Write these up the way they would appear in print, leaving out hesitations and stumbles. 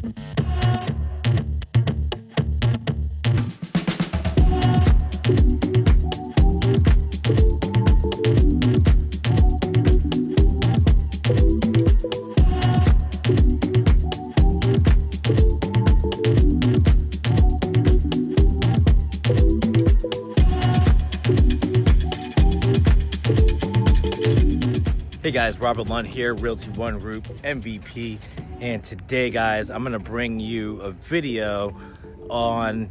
Hey guys, Robert Lund here, Realty One Group MVP, and today guys, I'm gonna bring you a video on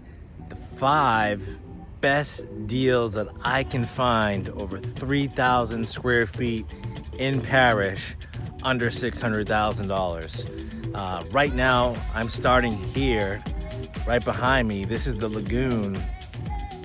the 5 best deals that I can find over 3,000 square feet in Parrish under $600,000. Right now, I'm starting here, right behind me. This is the lagoon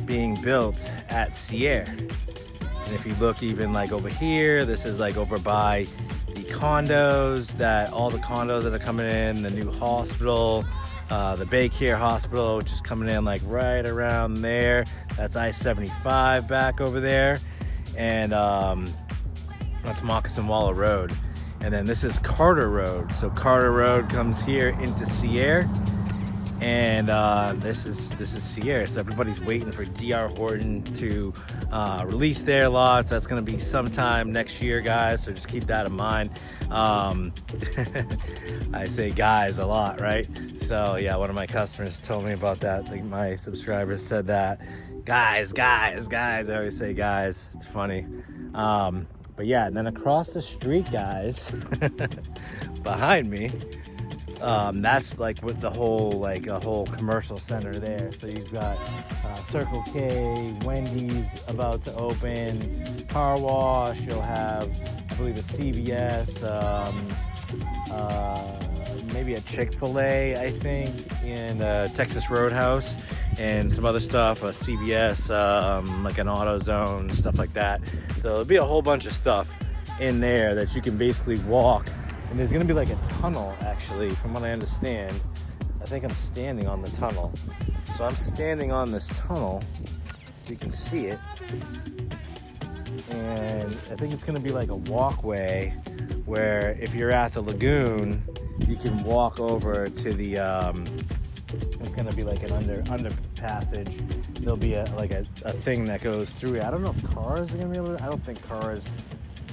being built at Seaire. And if you look even like over here, this is like over by the condos, all the condos that are coming in, the new hospital, the Baycare hospital, which is coming in like right around there. That's I-75 back over there. And that's Moccasin Wallow Road. And then this is Carter Road. So Carter Road comes here into Seaire. And this is Seaire. So everybody's waiting for DR Horton to release their lots. That's going to be sometime next year, guys. So just keep that in mind. I say guys a lot, right? So yeah, one of my customers told me about that. Like my subscribers said that. Guys. I always say guys. It's funny. But yeah, and then across the street, guys, behind me. That's like with the whole, like a whole commercial center there. So you've got Circle K, Wendy's about to open, car wash. You'll have, I believe, a CVS, maybe a Chick-fil-A, I think, in Texas Roadhouse, and some other stuff, a CVS, like an AutoZone, stuff like that. So there'll be a whole bunch of stuff in there that you can basically walk. And there's gonna be like a tunnel, actually, from what I understand. I think I'm standing on the tunnel. So I'm standing on this tunnel. You can see it. And I think it's gonna be like a walkway where if you're at the lagoon, you can walk over to the, it's gonna be like an under passage. There'll be a thing that goes through it. I don't know if cars are gonna be able to, I don't think cars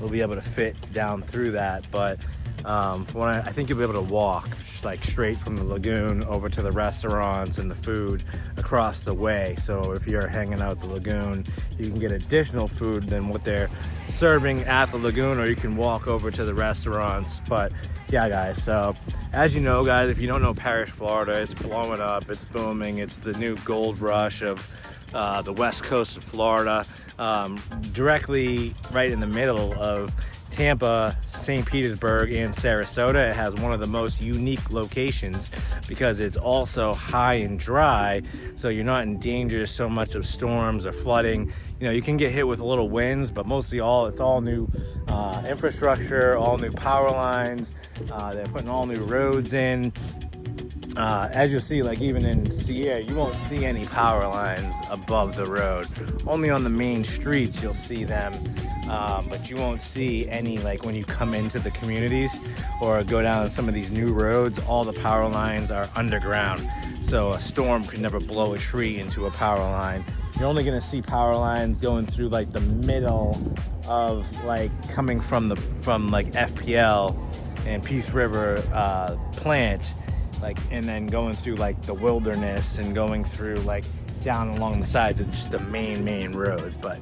will be able to fit down through that, but I think you'll be able to walk like straight from the lagoon over to the restaurants and the food across the way. So if you're hanging out at the lagoon, you can get additional food than what they're serving at the lagoon, or you can walk over to the restaurants. But yeah, guys, so as you know, guys, if you don't know Parrish, Florida, it's blowing up, it's booming. It's the new gold rush of the west coast of Florida, directly right in the middle of Tampa, St. Petersburg, and Sarasota. It has one of the most unique locations because it's also high and dry, so you're not in danger so much of storms or flooding. You know, you can get hit with a little winds, but mostly it's all new infrastructure, all new power lines. They're putting all new roads in. As you'll see, like even in Seaire, you won't see any power lines above the road. Only on the main streets you'll see them, but you won't see any, like when you come into the communities or go down some of these new roads, all the power lines are underground. So a storm could never blow a tree into a power line. You're only gonna see power lines going through like the middle of like coming from like FPL and Peace River plant, like, and then going through like the wilderness and going through like down along the sides of just the main roads. But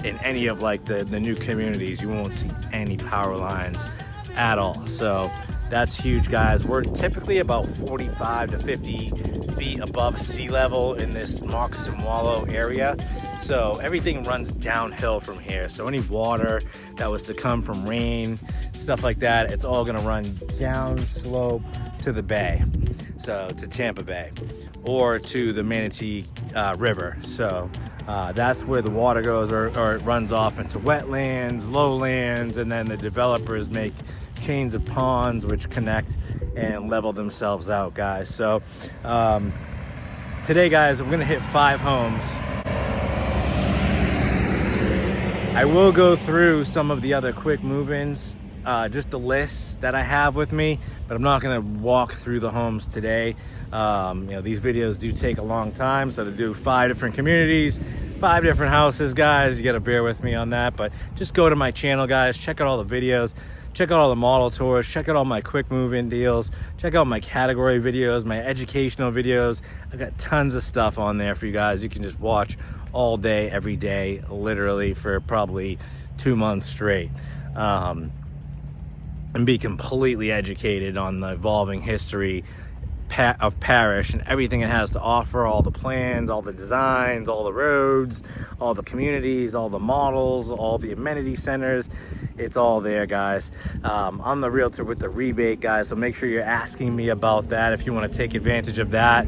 in any of like the new communities, you won't see any power lines at all. So that's huge, guys. We're typically about 45 to 50 feet above sea level in this Moccasin Wallow area. So everything runs downhill from here. So any water that was to come from rain, stuff like that, it's all gonna run down slope to the bay, so to Tampa Bay or to the Manatee River. So that's where the water goes, or it runs off into wetlands, lowlands, and then the developers make chains of ponds which connect and level themselves out, guys. So today, guys, we're gonna hit 5 homes. I will go through some of the other quick move-ins just the lists that I have with me, but I'm not gonna walk through the homes today. You know, these videos do take a long time, so to do 5 different communities, 5 different houses, guys, you gotta bear with me on that. But just go to my channel, guys, check out all the videos, check out all the model tours, check out all my quick move-in deals, check out my category videos, my educational videos. I've got tons of stuff on there for you guys. You can just watch all day, every day, literally for probably 2 months straight. And be completely educated on the evolving history of Parrish and everything it has to offer, all the plans, all the designs, all the roads, all the communities, all the models, all the amenity centers. It's all there, guys. I'm the realtor with the rebate, guys, so make sure you're asking me about that if you want to take advantage of that.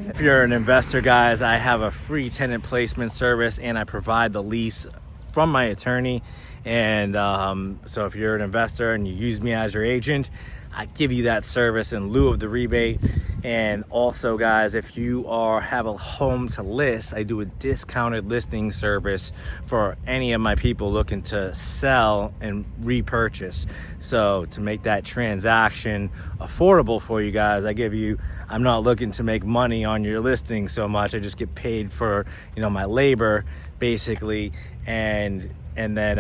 If you're an investor, guys, I have a free tenant placement service, and I provide the lease from my attorney. And so if you're an investor and you use me as your agent, I give you that service in lieu of the rebate. And also, guys, if you have a home to list, I do a discounted listing service for any of my people looking to sell and repurchase. So to make that transaction affordable for you guys, I'm not looking to make money on your listing so much. I just get paid for, you know, my labor basically, and then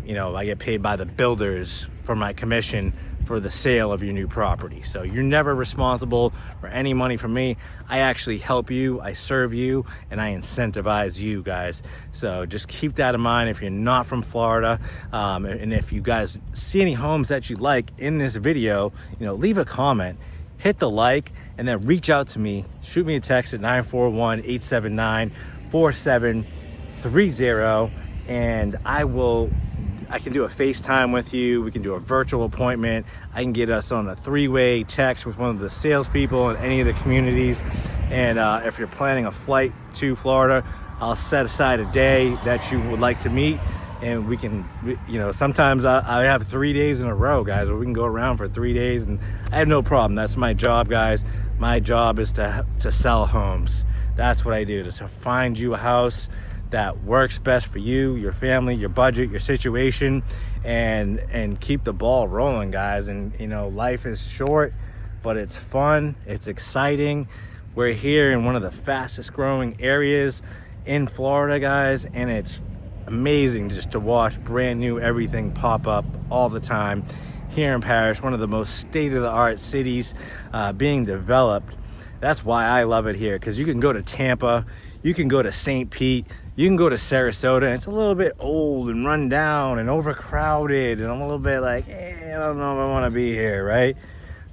you know, I get paid by the builders for my commission for the sale of your new property. So you're never responsible for any money from me. I actually help you, I serve you, and I incentivize you, guys. So just keep that in mind if you're not from Florida. And if you guys see any homes that you like in this video, you know, leave a comment, hit the like, and then reach out to me. Shoot me a text at 941-879-4730, and I can do a FaceTime with you. We can do a virtual appointment. I can get us on a 3-way text with one of the salespeople in any of the communities. And if you're planning a flight to Florida, I'll set aside a day that you would like to meet, and we can, you know, sometimes I have 3 days in a row, guys, where we can go around for 3 days, and I have no problem. That's my job, guys. My job is to sell homes. That's what I do, to find you a house that works best for you, your family, your budget, your situation, and keep the ball rolling, guys. And you know, life is short, but it's fun, it's exciting. We're here in one of the fastest growing areas in Florida, guys, and it's amazing just to watch brand new everything pop up all the time here in Parrish, one of the most state-of-the-art cities being developed. That's why I love it here, because you can go to Tampa, you can go to St. Pete, you can go to Sarasota, and it's a little bit old and run down and overcrowded, and I'm a little bit like, I don't know if I want to be here, right?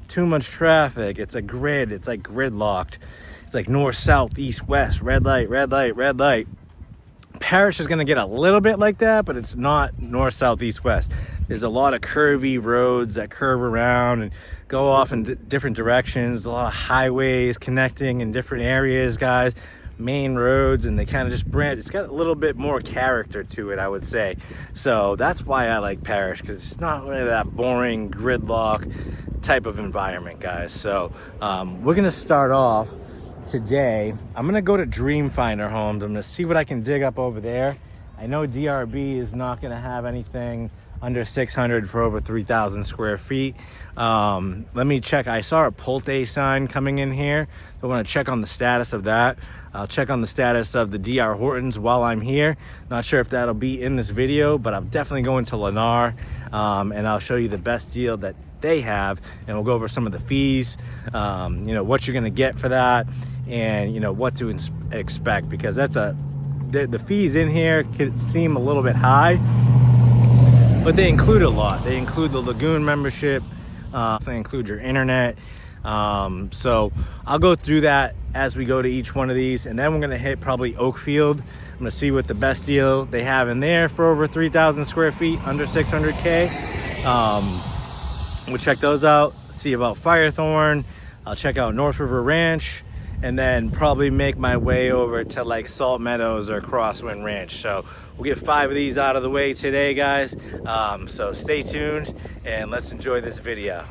Too much traffic. It's a grid. It's like gridlocked. It's like north, south, east, west, red light, red light, red light. Parrish is going to get a little bit like that, but it's not north, south, east, west. There's a lot of curvy roads that curve around and go off in different directions. A lot of highways connecting in different areas, guys. Main roads, and they kind of just branch. It's got a little bit more character to it, I would say. So that's why I like Parrish, because it's not really that boring gridlock type of environment, guys. So we're gonna start off today. I'm gonna go to Dreamfinder Homes. I'm gonna see what I can dig up over there. I know DRB is not gonna have anything under 600 for over 3,000 square feet. Let me check. I saw a Pulte sign coming in here, so I want to check on the status of that. I'll check on the status of the DR Hortons while I'm here. Not sure if that'll be in this video, but I'm definitely going to Lennar, and I'll show you the best deal that they have, and we'll go over some of the fees, you know, what you're gonna get for that, and you know what to expect, because the fees in here can seem a little bit high, but they include a lot. They include the Lagoon membership, they include your internet. So I'll go through that as we go to each one of these, and then we're gonna hit probably Oakfield. I'm gonna see what the best deal they have in there for over 3,000 square feet, under 600K. We'll check those out, see about Firethorn. I'll check out North River Ranch, and then probably make my way over to like Salt Meadows or Crosswind Ranch. So we'll get 5 of these out of the way today, guys. So stay tuned and let's enjoy this video.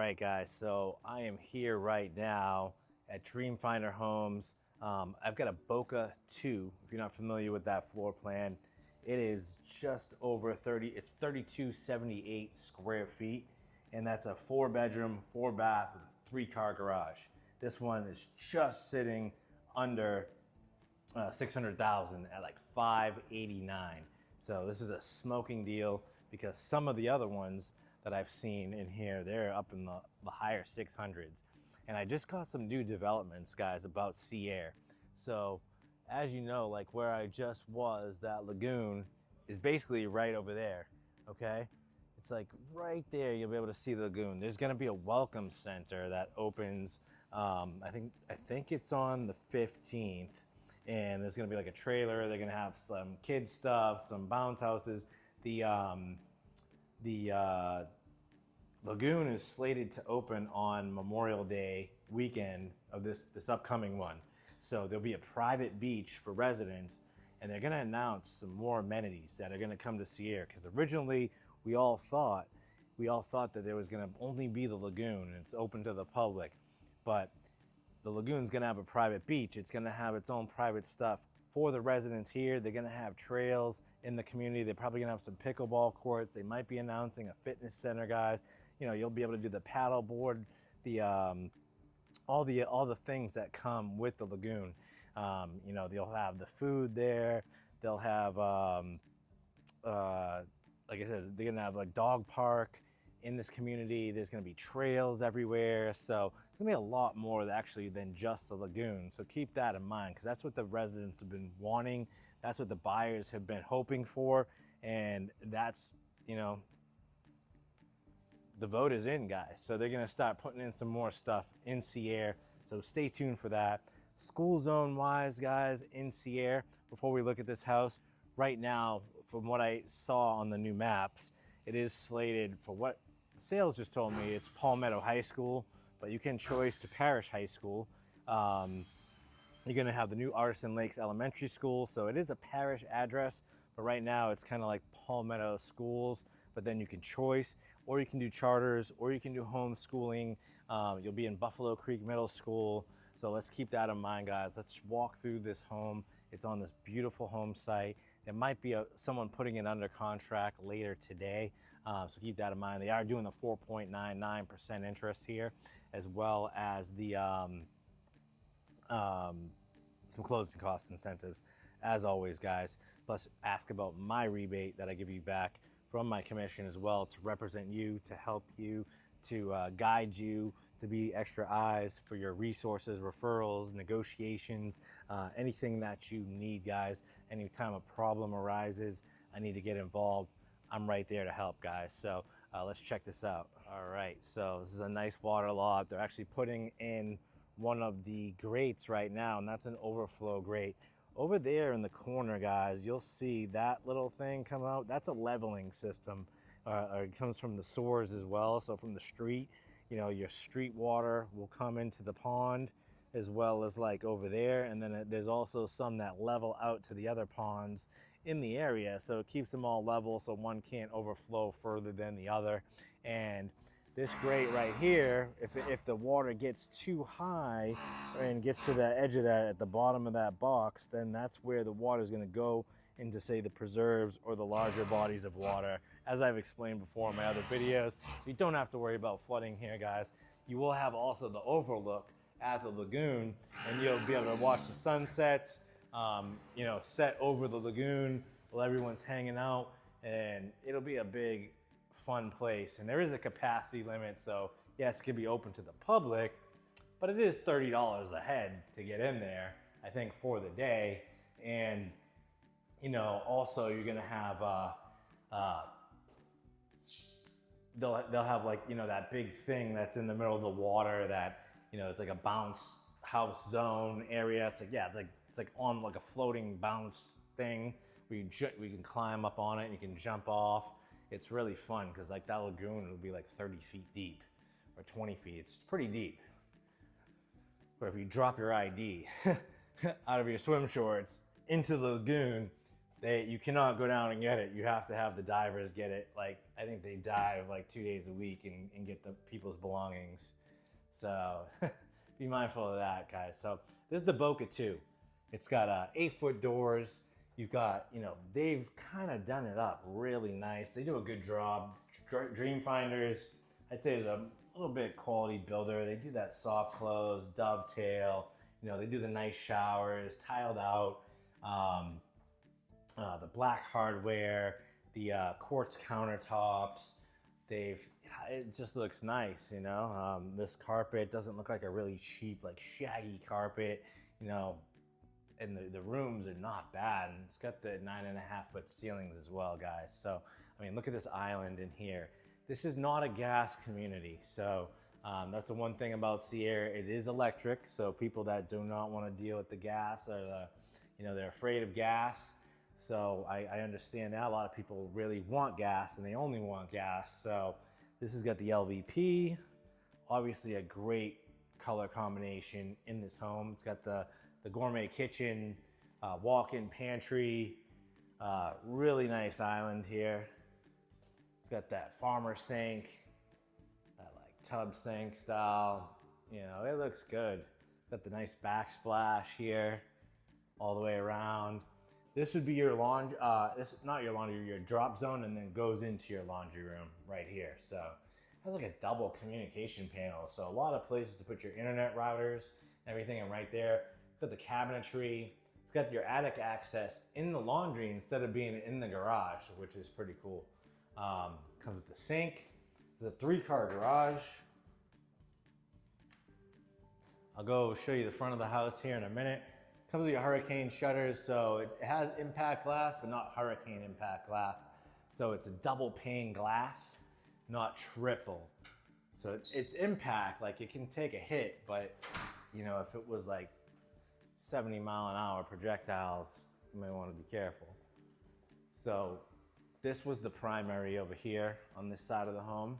right, guys, so I am here right now at Dreamfinder Homes. I've got a Boca II. If you're not familiar with that floor plan, it is just over 30, it's 3278 square feet, and that's a 4-bedroom, 4-bath with a 3-car garage. This one is just sitting under 600,000 at like 589. So this is a smoking deal, because some of the other ones that I've seen in here, they're up in the higher 600s. And I just got some new developments, guys, about Seaire. So as you know, like where I just was, that lagoon is basically right over there, okay? It's like right there, you'll be able to see the lagoon. There's gonna be a welcome center that opens, I think it's on the 15th. And there's gonna be like a trailer. They're gonna have some kid stuff, some bounce houses. The lagoon is slated to open on Memorial Day weekend of this upcoming one. So there'll be a private beach for residents, and they're gonna announce some more amenities that are gonna come to Seaire. Because originally we all thought that there was gonna only be the lagoon and it's open to the public, but the lagoon's gonna have a private beach. It's gonna have its own private stuff for the residents here. They're gonna have trails in the community. They're probably gonna have some pickleball courts. They might be announcing a fitness center, guys. You know, you'll be able to do the paddle board, the all the things that come with the lagoon. You know, they'll have the food there. They'll have, like I said, they're gonna have like dog park in this community. There's gonna be trails everywhere. So it's gonna be a lot more actually than just the lagoon. So keep that in mind, because that's what the residents have been wanting. That's what the buyers have been hoping for. And that's, you know, the vote is in, guys. So they're gonna start putting in some more stuff in Seaire. So stay tuned for that. School zone wise, guys, in Seaire, before we look at this house, right now, from what I saw on the new maps, it is slated for what sales just told me. It's Palmetto High School, but you can choice to Parrish High School. You're gonna have the new Artisan Lakes Elementary School. So it is a parish address, but right now it's kind of like Palmetto schools, but then you can choice, or you can do charters, or you can do homeschooling. You'll be in Buffalo Creek Middle School. So let's keep that in mind, guys. Let's walk through this home. It's on this beautiful home site. There might be someone putting it under contract later today. So keep that in mind. They are doing the 4.99% interest here, as well as the some closing cost incentives, as always, guys. Plus ask about my rebate that I give you back from my commission as well, to represent you, to help you, to guide you, to be extra eyes for your resources, referrals, negotiations, anything that you need, guys. Anytime a problem arises, I need to get involved, I'm right there to help, guys. So let's check this out. All right, so this is a nice water lot. They're actually putting in one of the grates right now, and that's an overflow grate. Over there in the corner, guys, you'll see that little thing come out. That's a leveling system. It comes from the sewers as well. So from the street, you know, your street water will come into the pond, as well as like over there. And then there's also some that level out to the other ponds in the area. So it keeps them all level, so one can't overflow further than the other. And this grate right here, if the water gets too high and gets to the edge of that, at the bottom of that box, then that's where the water is going to go into, say, the preserves or the larger bodies of water. As I've explained before in my other videos, you don't have to worry about flooding here, guys. You will have also the overlook at the lagoon, and you'll be able to watch the sunsets, you know, set over the lagoon while everyone's hanging out, and it'll be a big, fun place. And there is a capacity limit, so yes, it can be open to the public, but it is $30 a head to get in there, I think, for the day. And you know, also you're gonna have they'll have, like, you know, that big thing that's in the middle of the water that, you know, it's like a bounce house zone area. It's like, yeah, it's like on like a floating bounce thing where we can climb up on it and you can jump off. It's really fun, because like that lagoon will be like 30 feet deep or 20 feet. It's pretty deep. But if you drop your ID out of your swim shorts into the lagoon you cannot go down and get it. You have to have the divers get it. Like, I think they dive like 2 days a week and get the people's belongings. So be mindful of that, guys. So this is the Boca II. It's got 8-foot doors. You've got, you know, they've kind of done it up really nice. They do a good job. Dreamfinders, I'd say, is a little bit quality builder. They do that soft close, dovetail. You know, they do the nice showers, tiled out, the black hardware, the quartz countertops. It just looks nice, you know. This carpet doesn't look like a really cheap, like shaggy carpet, you know. And the rooms are not bad. And it's got the 9.5-foot ceilings as well, guys. So, I mean, look at this island in here. This is not a gas community. So that's the one thing about Seaire. It is electric. So people that do not want to deal with the gas, or they're afraid of gas. So I understand that. A lot of people really want gas and they only want gas. So this has got the LVP, obviously a great color combination in this home. It's got the gourmet kitchen, walk-in pantry, really nice island here. It's got that farmer sink, that like tub sink style. You know, it looks good. Got the nice backsplash here, all the way around. This would be your laundry, not your laundry, your drop zone, and then goes into your laundry room right here. So it has like a double communication panel. So a lot of places to put your internet routers, everything, and right there. It's got the cabinetry. It's got your attic access in the laundry instead of being in the garage, which is pretty cool. Comes with the sink. There's a 3-car garage. I'll go show you the front of the house here in a minute. Comes with your hurricane shutters, so it has impact glass, but not hurricane impact glass. So it's a double pane glass, not triple. So it's impact, like it can take a hit, but you know, if it was like 70-mile-an-hour projectiles, you may want to be careful. So this was the primary over here on this side of the home.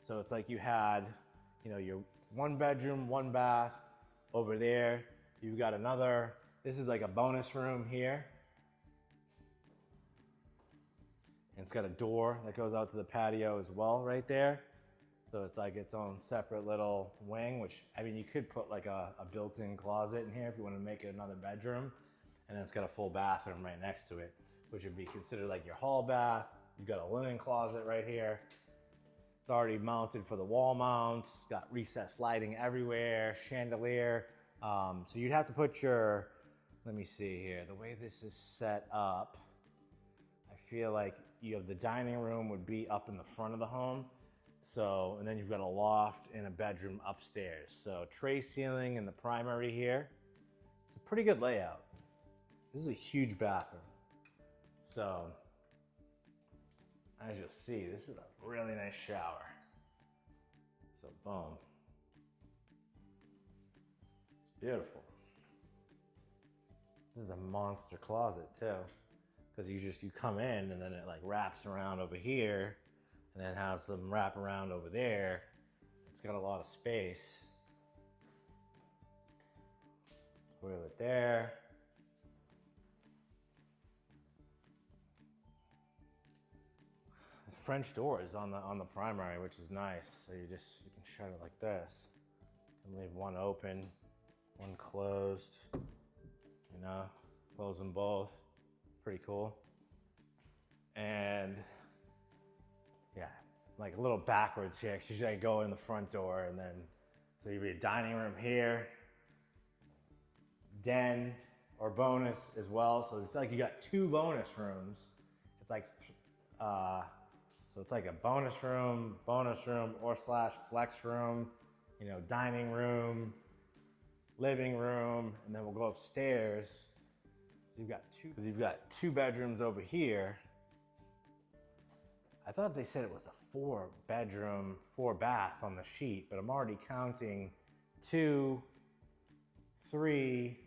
So it's like you had, you know, your 1 bedroom, 1 bath over there. You've got another, this is like a bonus room here. And it's got a door that goes out to the patio as well right there. So it's like its own separate little wing, which, I mean, you could put like a built-in closet in here if you want to make it another bedroom. And then it's got a full bathroom right next to it, which would be considered like your hall bath. You've got a linen closet right here. It's already mounted for the wall mounts, got recessed lighting everywhere, chandelier. So you'd have to put your, let me see here, the way this is set up, I feel like you have the dining room would be up in the front of the home. So, and then you've got a loft and a bedroom upstairs. So tray ceiling in the primary here. It's a pretty good layout. This is a huge bathroom. So, as you'll see, this is a really nice shower. So boom. It's beautiful. This is a monster closet too. Because you come in and then it like wraps around over here and then has some wrap around over there. It's got a lot of space. Toilet there. French doors on the primary, which is nice. So you can shut it like this. And leave one open, one closed. You know, close them both. Pretty cool. And yeah, like a little backwards here, because usually I go in the front door and then, so you'd be a dining room here, den or bonus as well. So it's like you got 2 bonus rooms. It's like, so it's like a bonus room or / flex room, you know, dining room, living room, and then we'll go upstairs. So you've got 2 bedrooms over here. I thought they said it was a 4-bedroom, 4-bath on the sheet, but I'm already counting 2, 3.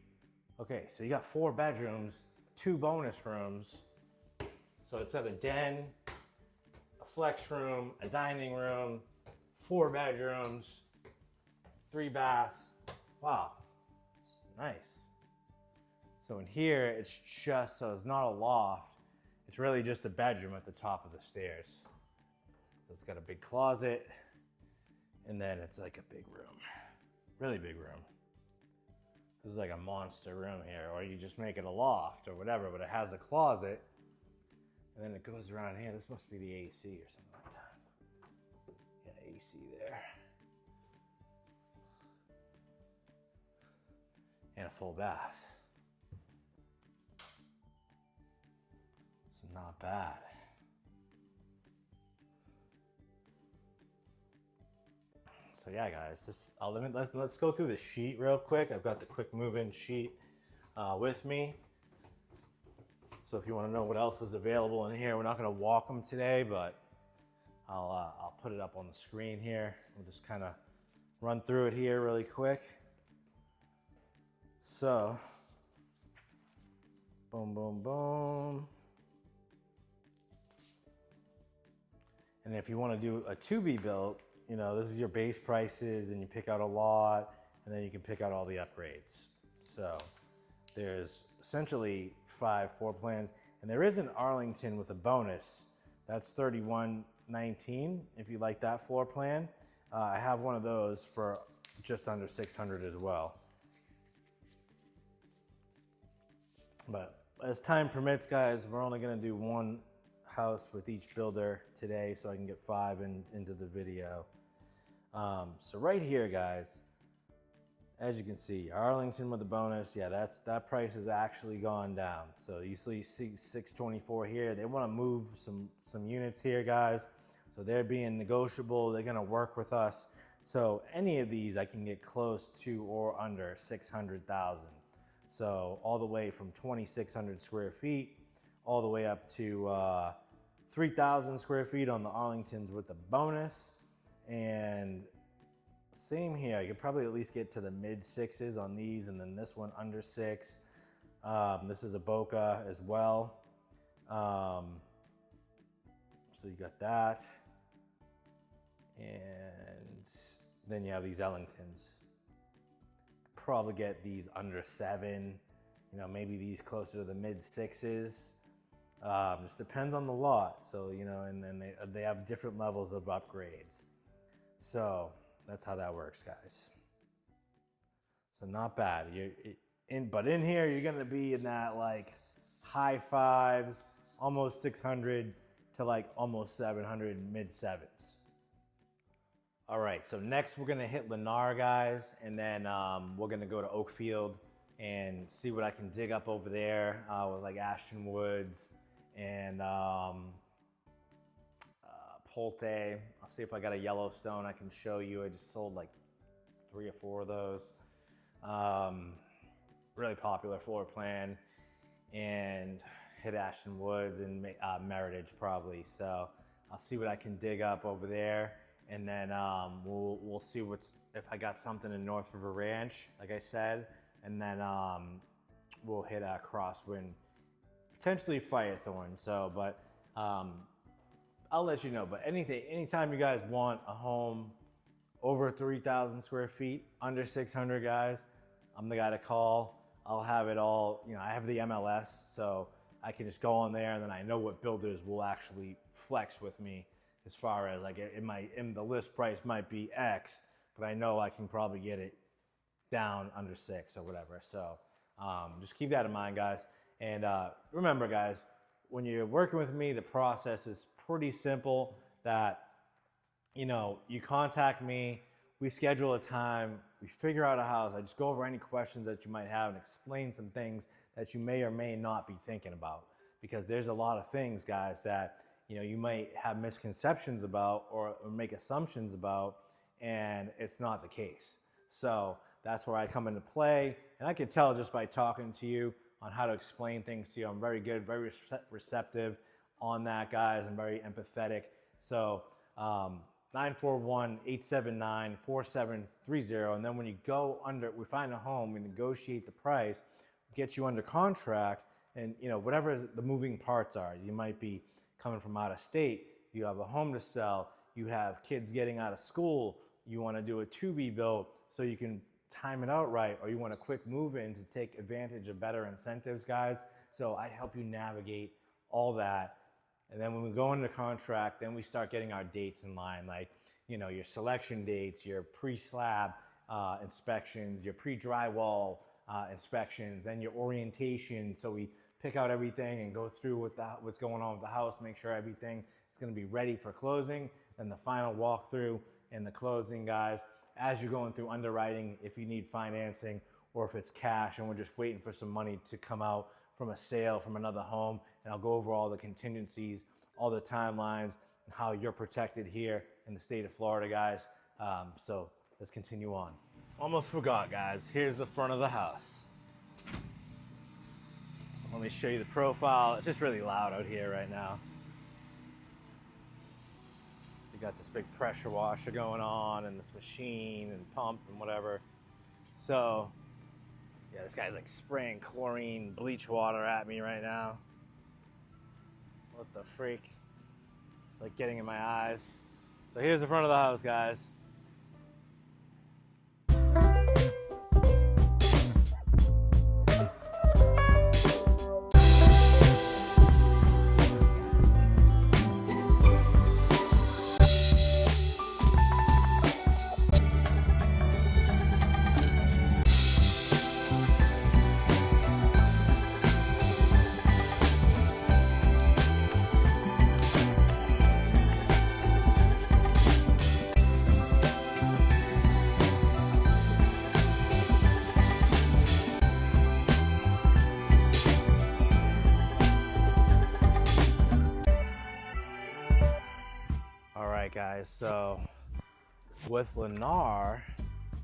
Okay, so you got 4 bedrooms, 2 bonus rooms. So it's a den, a flex room, a dining room, 4 bedrooms, 3 baths. Wow, it's nice. So in here, it's just, so it's not a loft. It's really just a bedroom at the top of the stairs. So it's got a big closet, and then it's like a big room, really big room. This is like a monster room here, or you just make it a loft or whatever, but it has a closet, and then it goes around here. This must be the AC or something like that. Yeah, AC there. And a full bath. So not bad. So yeah, guys, let's go through the sheet real quick. I've got the quick move-in sheet with me. So if you want to know what else is available in here, we're not going to walk them today, but I'll put it up on the screen here. We'll just kind of run through it here really quick. So, boom, boom, boom. And if you want to do a to-be built, you know, this is your base prices, and you pick out a lot, and then you can pick out all the upgrades. So there's essentially 5 floor plans, and there is an Arlington with a bonus. That's $31.19 if you like that floor plan. I have one of those for just under $600 as well. But as time permits, guys, we're only gonna do one house with each builder today so I can get 5 into the video. So right here, guys, as you can see, Arlington with the bonus, yeah, that price has actually gone down. So you see 624 here. They want to move some units here, guys. So they're being negotiable. They're gonna work with us. So any of these I can get close to or under 600,000. So all the way from 2,600 square feet, all the way up to 3,000 square feet on the Arlingtons with the bonus. And same here, you could probably at least get to the mid 6s on these, and then this one under 6. This is a Boca as well. So you got that. And then you have these Ellingtons. Probably get these under 7, you know, maybe these closer to the mid 6s. Just depends on the lot. So, you know, and then they have different levels of upgrades. So that's how that works, guys. So not bad. But in here, you're gonna be in that like high 5s, almost 600 to like almost 700, mid 7s. All right, so next we're gonna hit Lennar, guys, and then we're gonna go to Oakfield and see what I can dig up over there with like Ashton Woods and Pulte. I'll see if I got a Yellowstone I can show you. I just sold like 3 or 4 of those. Really popular floor plan, and hit Ashton Woods and Meritage probably. So I'll see what I can dig up over there, and then we'll see if I got something in North River Ranch, like I said, and then we'll hit Crosswind, potentially Firethorn. So, but I'll let you know. But anytime you guys want a home over 3,000 square feet, under 600, guys, I'm the guy to call. I'll have it all, you know, I have the MLS, so I can just go on there, and then I know what builders will actually flex with me as far as like the list price might be X, but I know I can probably get it down under 6 or whatever. So just keep that in mind, guys. And remember, guys, when you're working with me, the process is pretty simple. That, you know, you contact me, we schedule a time, we figure out a house. I just go over any questions that you might have and explain some things that you may or may not be thinking about. Because there's a lot of things, guys, that, you know, you might have misconceptions about or make assumptions about, and it's not the case. So that's where I come into play. And I can tell just by talking to you on how to explain things to you. I'm very good, very receptive on that, guys. I'm very empathetic. So 941-879-4730. And then when you go under, we find a home, we negotiate the price, get you under contract, and, you know, whatever the moving parts are. You might be coming from out of state, you have a home to sell, you have kids getting out of school, you want to do a to-be built so you can time it out right, or you want a quick move in to take advantage of better incentives, guys. So I help you navigate all that. And then when we go into contract, then we start getting our dates in line, like, you know, your selection dates, your pre-slab inspections, your pre-drywall inspections, then your orientation. So we pick out everything and go through what's going on with the house, make sure everything is going to be ready for closing. Then the final walkthrough and the closing, guys. As you're going through underwriting, if you need financing or if it's cash and we're just waiting for some money to come out from a sale from another home, and I'll go over all the contingencies, all the timelines, and how you're protected here in the state of Florida, guys. So let's continue on. Almost forgot, guys. Here's the front of the house. Let me show you the profile. It's just really loud out here right now. You got this big pressure washer going on and this machine and pump and whatever. So yeah, this guy's like spraying chlorine bleach water at me right now. What the freak? It's like getting in my eyes. So here's the front of the house, guys. Guys, so with Lennar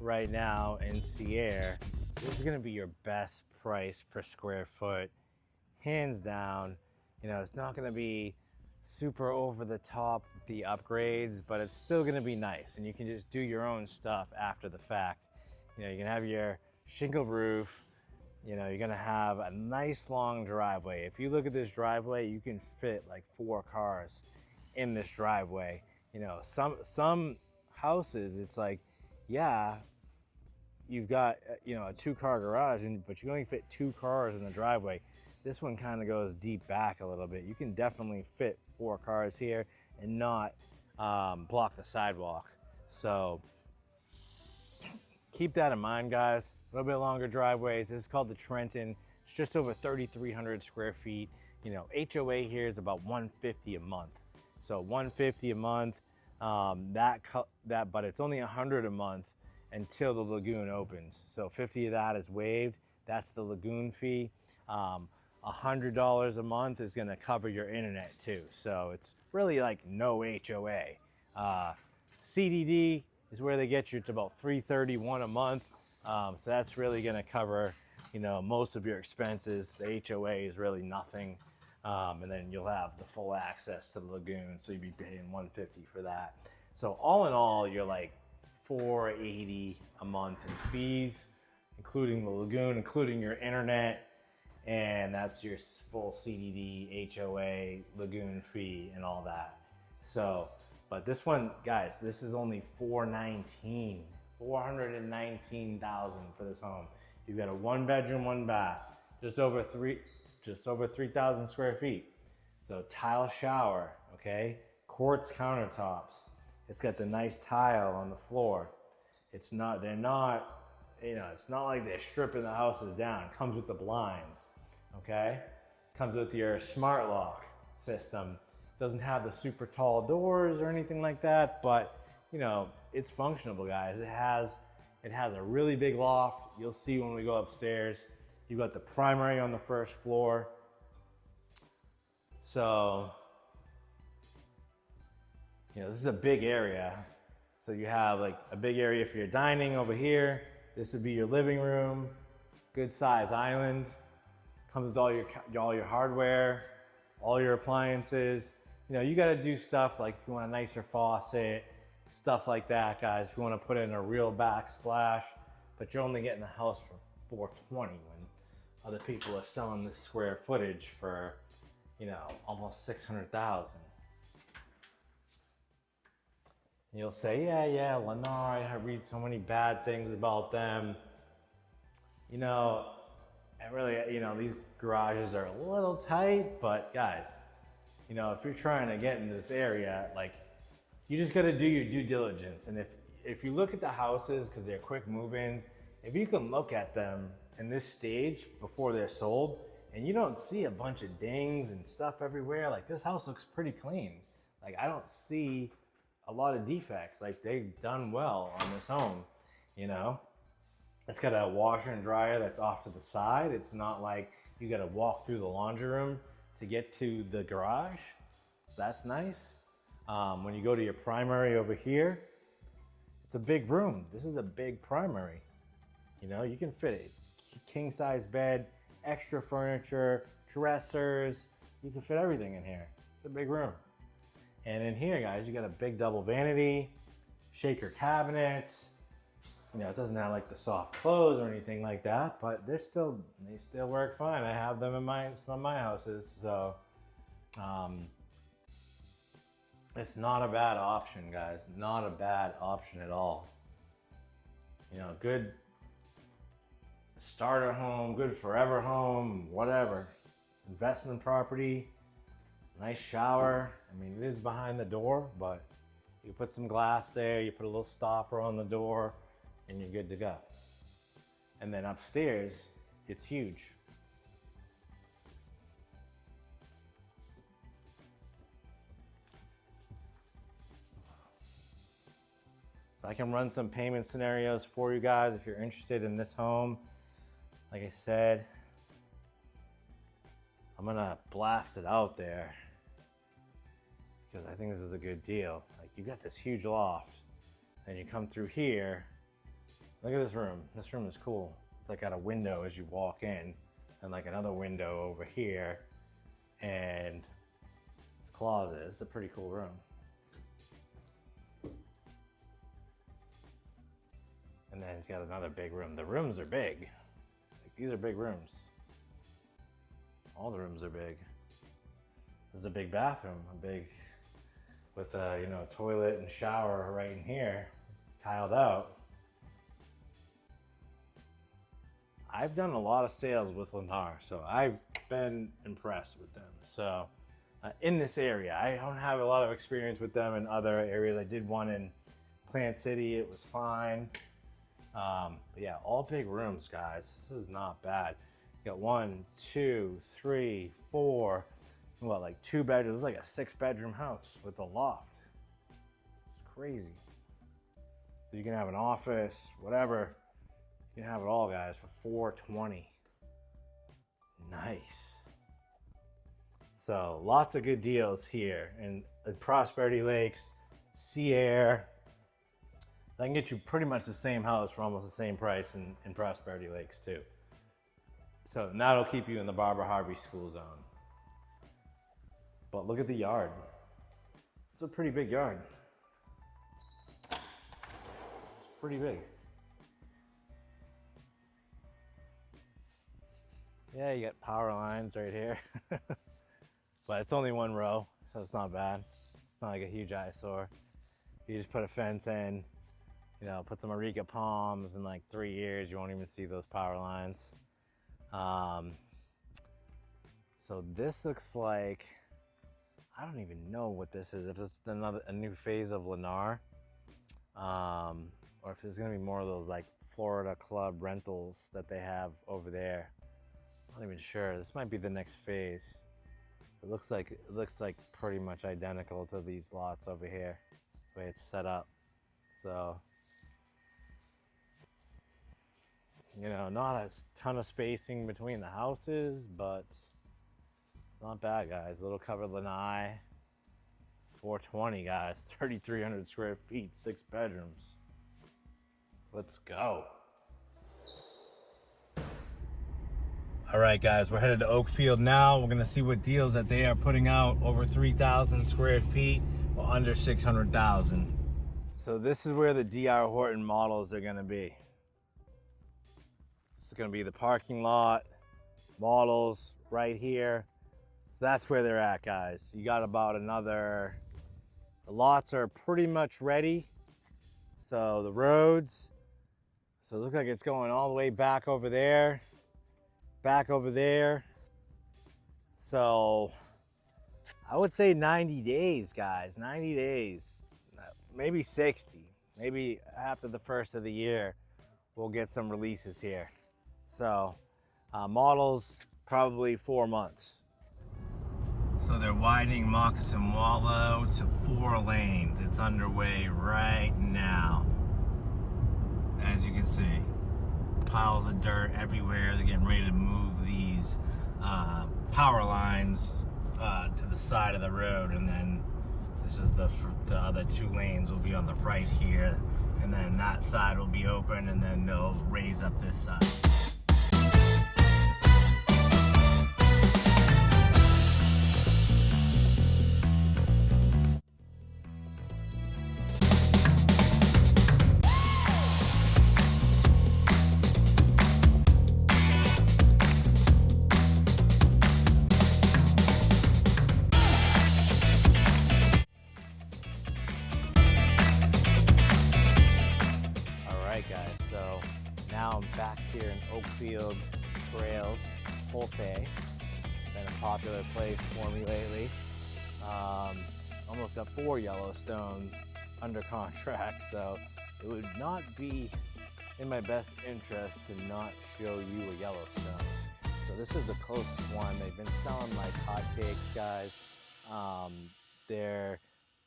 right now in Seaire, this is going to be your best price per square foot, hands down. You know, it's not going to be super over the top, the upgrades, but it's still going to be nice, and you can just do your own stuff after the fact. You know, you can have your shingle roof. You know, you're going to have a nice long driveway. If you look at this driveway, you can fit like 4 cars in this driveway. You know, some houses, it's like, yeah, you've got, you know, a 2-car garage, but you can only fit 2 cars in the driveway. This one kind of goes deep back a little bit. You can definitely fit 4 cars here and not block the sidewalk. So keep that in mind, guys. A little bit longer driveways. This is called the Trenton. It's just over 3,300 square feet. You know, HOA here is about $150 a month. So $150 a month, but it's only $100 a month until the lagoon opens. So 50 of that is waived. That's the lagoon fee. $100 a month is going to cover your internet too. So it's really like no HOA. CDD is where they get you to about $331 a month. So that's really going to cover, you know, most of your expenses. The HOA is really nothing. And then you'll have the full access to the lagoon, so you'd be paying $150 for that. So all in all, you're like $480 a month in fees, including the lagoon, including your internet, and that's your full CDD, HOA, lagoon fee, and all that. So, but this one, guys, this is only $419,000 for this home. You've got a 1-bedroom, 1-bath, just over 3,000 square feet. So tile shower, okay? Quartz countertops. It's got the nice tile on the floor. It's not like they're stripping the houses down. It comes with the blinds, okay? Comes with your smart lock system. Doesn't have the super tall doors or anything like that, but you know, it's functional, guys. It has a really big loft. You'll see when we go upstairs. You've got the primary on the first floor. So, you know, this is a big area. So you have like a big area for your dining over here. This would be your living room, good size island. Comes with all your hardware, all your appliances. You know, you gotta do stuff like if you want a nicer faucet, stuff like that, guys. If you wanna put in a real backsplash, but you're only getting the house for $420 when other people are selling this square footage for, you know, almost $600,000. You'll say, yeah, Lennar, I read so many bad things about them. You know, and really, you know, these garages are a little tight, but guys, you know, if you're trying to get into this area, like, you just gotta do your due diligence. And if you look at the houses, because they're quick move-ins, if you can look at them in this stage before they're sold, and you don't see a bunch of dings and stuff everywhere, like this house looks pretty clean. Like I don't see a lot of defects. Like they've done well on this home, you know? It's got a washer and dryer that's off to the side. It's not like you gotta walk through the laundry room to get to the garage. So that's nice. When you go to your primary over here, it's a big room. This is a big primary. You know, you can fit a king size bed, extra furniture, dressers. You can fit everything in here. It's a big room. And in here, guys, you got a big double vanity, shaker cabinets. You know, it doesn't have like the soft clothes or anything like that, but they still work fine. I have them in some of my houses, so it's not a bad option, guys. Not a bad option at all. You know, good starter home, good forever home, whatever. Investment property, nice shower. I mean, it is behind the door, but you put some glass there, you put a little stopper on the door, and you're good to go. And then upstairs, it's huge. So I can run some payment scenarios for you guys if you're interested in this home. Like I said, I'm gonna blast it out there because I think this is a good deal. Like you got this huge loft, then you come through here. Look at this room. This room is cool. It's like got a window as you walk in, and like another window over here, and this closet. It's a pretty cool room. And then it's got another big room. The rooms are big. Like, these are big rooms. All the rooms are big. This is a big bathroom, with a, you know, toilet and shower right in here, tiled out. I've done a lot of sales with Lennar, so I've been impressed with them. So in this area, I don't have a lot of experience with them in other areas. I did one in Plant City, it was fine. But yeah, all big rooms, guys. This is not bad. You got 1, 2, 3, 4, what, like 2 bedrooms. It's like a 6-bedroom house with a loft. It's crazy. So you can have an office, whatever. You can have it all, guys, for $420. Nice. So lots of good deals here in Prosperity Lakes, Seaire. I can get you pretty much the same house for almost the same price in Prosperity Lakes too. So that'll keep you in the Barbara Harvey school zone. But look at the yard. It's a pretty big yard. It's pretty big. Yeah, you got power lines right here. But it's only 1 row, so it's not bad. It's not like a huge eyesore. You just put a fence in, you know, put some areca palms, in like 3 years, you won't even see those power lines. So this looks like, I don't even know what this is, if it's a new phase of Lennar, or if there's gonna be more of those like Florida club rentals that they have over there. I'm not even sure. This might be the next phase. It looks like pretty much identical to these lots over here, the way it's set up. So, you know, not a ton of spacing between the houses, but it's not bad, guys. Little covered lanai, $420, guys. 3,300 square feet, 6 bedrooms. Let's go. All right, guys, we're headed to Oakfield now. We're gonna see what deals that they are putting out over 3,000 square feet or under 600,000. So this is where the DR Horton models are gonna be. This is gonna be the parking lot, models right here. So that's where they're at, guys. You got about another The lots are pretty much ready. So the roads, so it looks like it's going all the way back over there, back over there. So I would say 90 days, guys, 90 days, maybe 60. Maybe after the first of the year, we'll get some releases here. So models, probably 4 months. So they're widening Moccasin Wallow to 4 lanes. It's underway right now. As you can see, piles of dirt everywhere. They're getting ready to move these power lines to the side of the road, and then this is the other 2 lanes will be on the right here, and then that side will be open, and then they'll raise up this side. Guys, so now I'm back here in Oakfield Trails, Pulte. Been a popular place for me lately. Almost got 4 Yellowstones under contract, so it would not be in my best interest to not show you a Yellowstone. So this is the closest one. They've been selling like hotcakes, guys. They're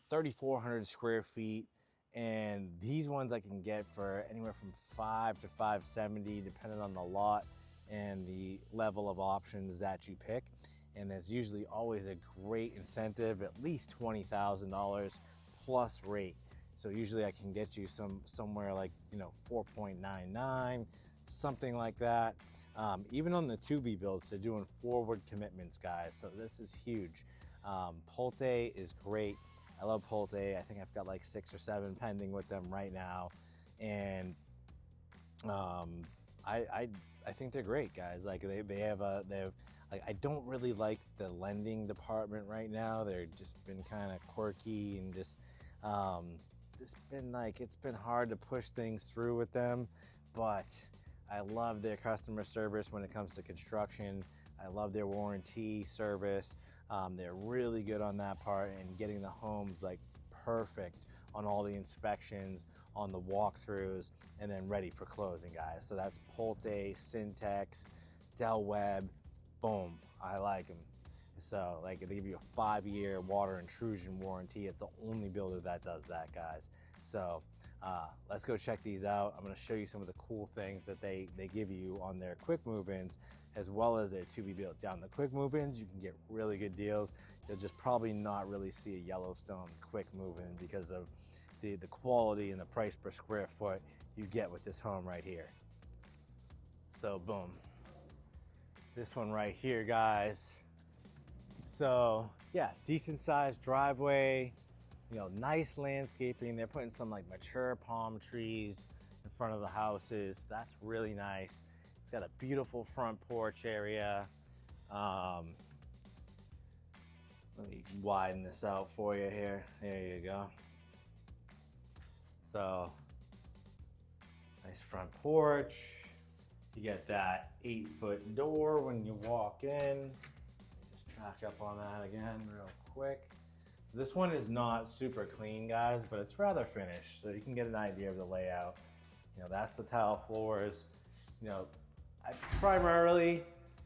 3,400 square feet. And these ones I can get for anywhere from $5 to $570, depending on the lot and the level of options that you pick. And there's usually always a great incentive, at least $20,000 plus rate. So usually I can get you somewhere like, 4.99, something like that. Even on the to-be builds, they're doing forward commitments, guys. So this is huge. Pulte is great. I love Pulte. I think I've got like 6 or 7 pending with them right now, and I think they're great, guys. Like they have like, I don't really like the lending department right now. They're just been kind of quirky and just been like, it's been hard to push things through with them, but I love their customer service when it comes to construction. I love their warranty service. They're really good on that part and getting the homes like perfect on all the inspections, on the walkthroughs, and then ready for closing, guys. So that's Pulte, Syntex, Del Webb, boom, I like them. So like they give you a 5-year water intrusion warranty. It's the only builder that does that, guys. So let's go check these out. I'm gonna show you some of the cool things that they give you on their quick move-ins, as well as their to-be builds. Yeah, on the quick move-ins, you can get really good deals. You'll just probably not really see a Yellowstone quick move-in because of the quality and the price per square foot you get with this home right here. So boom, this one right here, guys. So yeah, decent sized driveway, nice landscaping. They're putting some like mature palm trees in front of the houses. That's really nice. It's got a beautiful front porch area. Let me widen this out for you here. There you go. So, nice front porch. You get that 8-foot door when you walk in. Just track up on that again real quick. So this one is not super clean, guys, but it's rather finished, so you can get an idea of the layout. That's the tile floors. I primarily,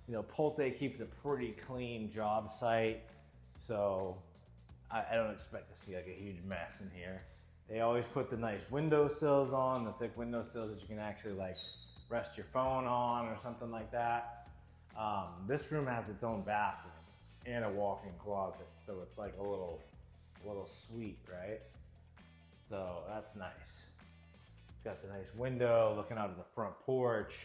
Pulte keeps a pretty clean job site, so I don't expect to see like a huge mess in here. They always put the nice windowsills on, the thick windowsills that you can actually like rest your phone on or something like that. This room has its own bathroom and a walk-in closet, so it's like a little suite, right? So that's nice. It's got the nice window looking out of the front porch.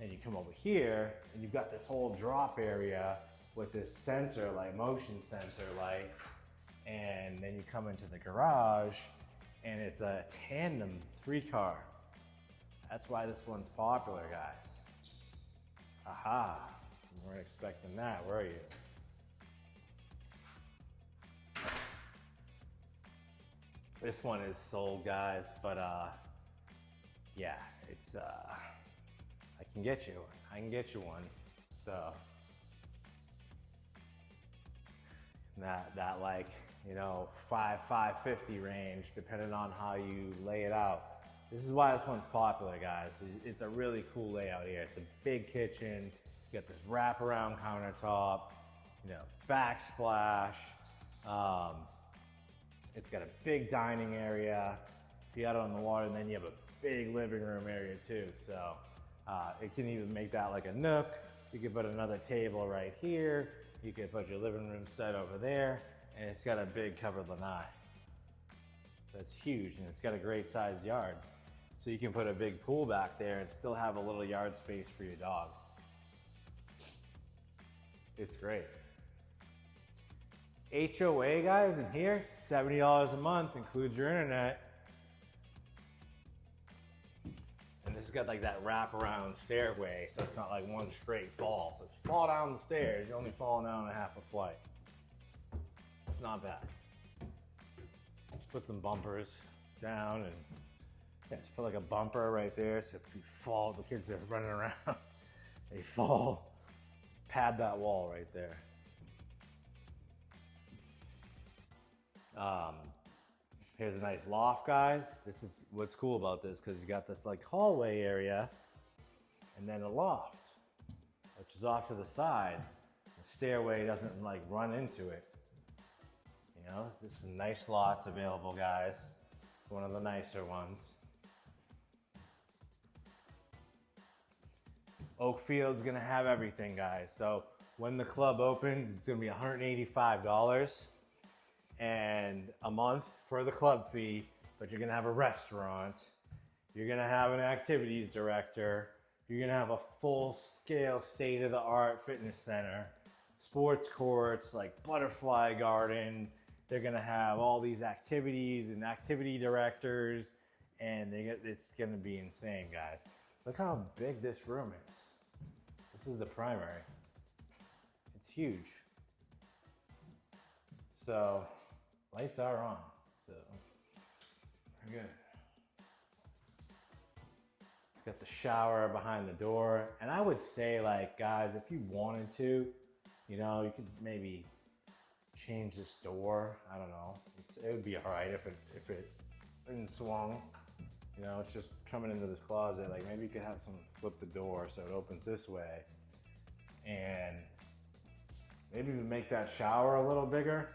And you come over here and you've got this whole drop area with this sensor light, motion sensor light. And then you come into the garage and it's a tandem 3-car. That's why this one's popular, guys. Aha, you weren't expecting that, were you? This one is sold, guys, but yeah, it's I can get you one. So that like, you know, 550 range, depending on how you lay it out. This is why this one's popular, guys. It's a really cool layout here. It's a big kitchen. You got this wraparound countertop, you know, backsplash. It's got a big dining area. If you got it on the water, and then you have a big living room area too. So it can even make that like a nook. You could put another table right here. You could put your living room set over there, and it's got a big covered lanai. That's huge, and it's got a great sized yard. So you can put a big pool back there and still have a little yard space for your dog. It's great. HOA, guys, in here, $70 a month, includes your internet. And this has got like that wraparound stairway, so it's not like one straight fall. So if you fall down the stairs, you're only falling down a half a flight. It's not bad. Just put some bumpers down, and yeah, just put like a bumper right there, so if you fall, the kids are running around, they fall. Just pad that wall right there. Here's a nice loft, guys. This is what's cool about this, because you got this like hallway area and then a loft, which is off to the side. The stairway doesn't like run into it. You know, this is nice lots available, guys. It's one of the nicer ones. Oakfield's gonna have everything, guys. So when the club opens, it's gonna be $185 and a month for the club fee, but you're gonna have a restaurant, you're gonna have an activities director, you're gonna have a full-scale, state-of-the-art fitness center, sports courts, like butterfly garden. They're gonna have all these activities and activity directors, and it's gonna be insane, guys. Look how big this room is. This is the primary. It's huge. So, lights are on, so very good. It's got the shower behind the door, and I would say, like, guys, if you wanted to, you know, you could maybe change this door. I don't know. It would be all right if it didn't swung. You know, it's just coming into this closet. Like, maybe you could have someone flip the door so it opens this way, and maybe even make that shower a little bigger.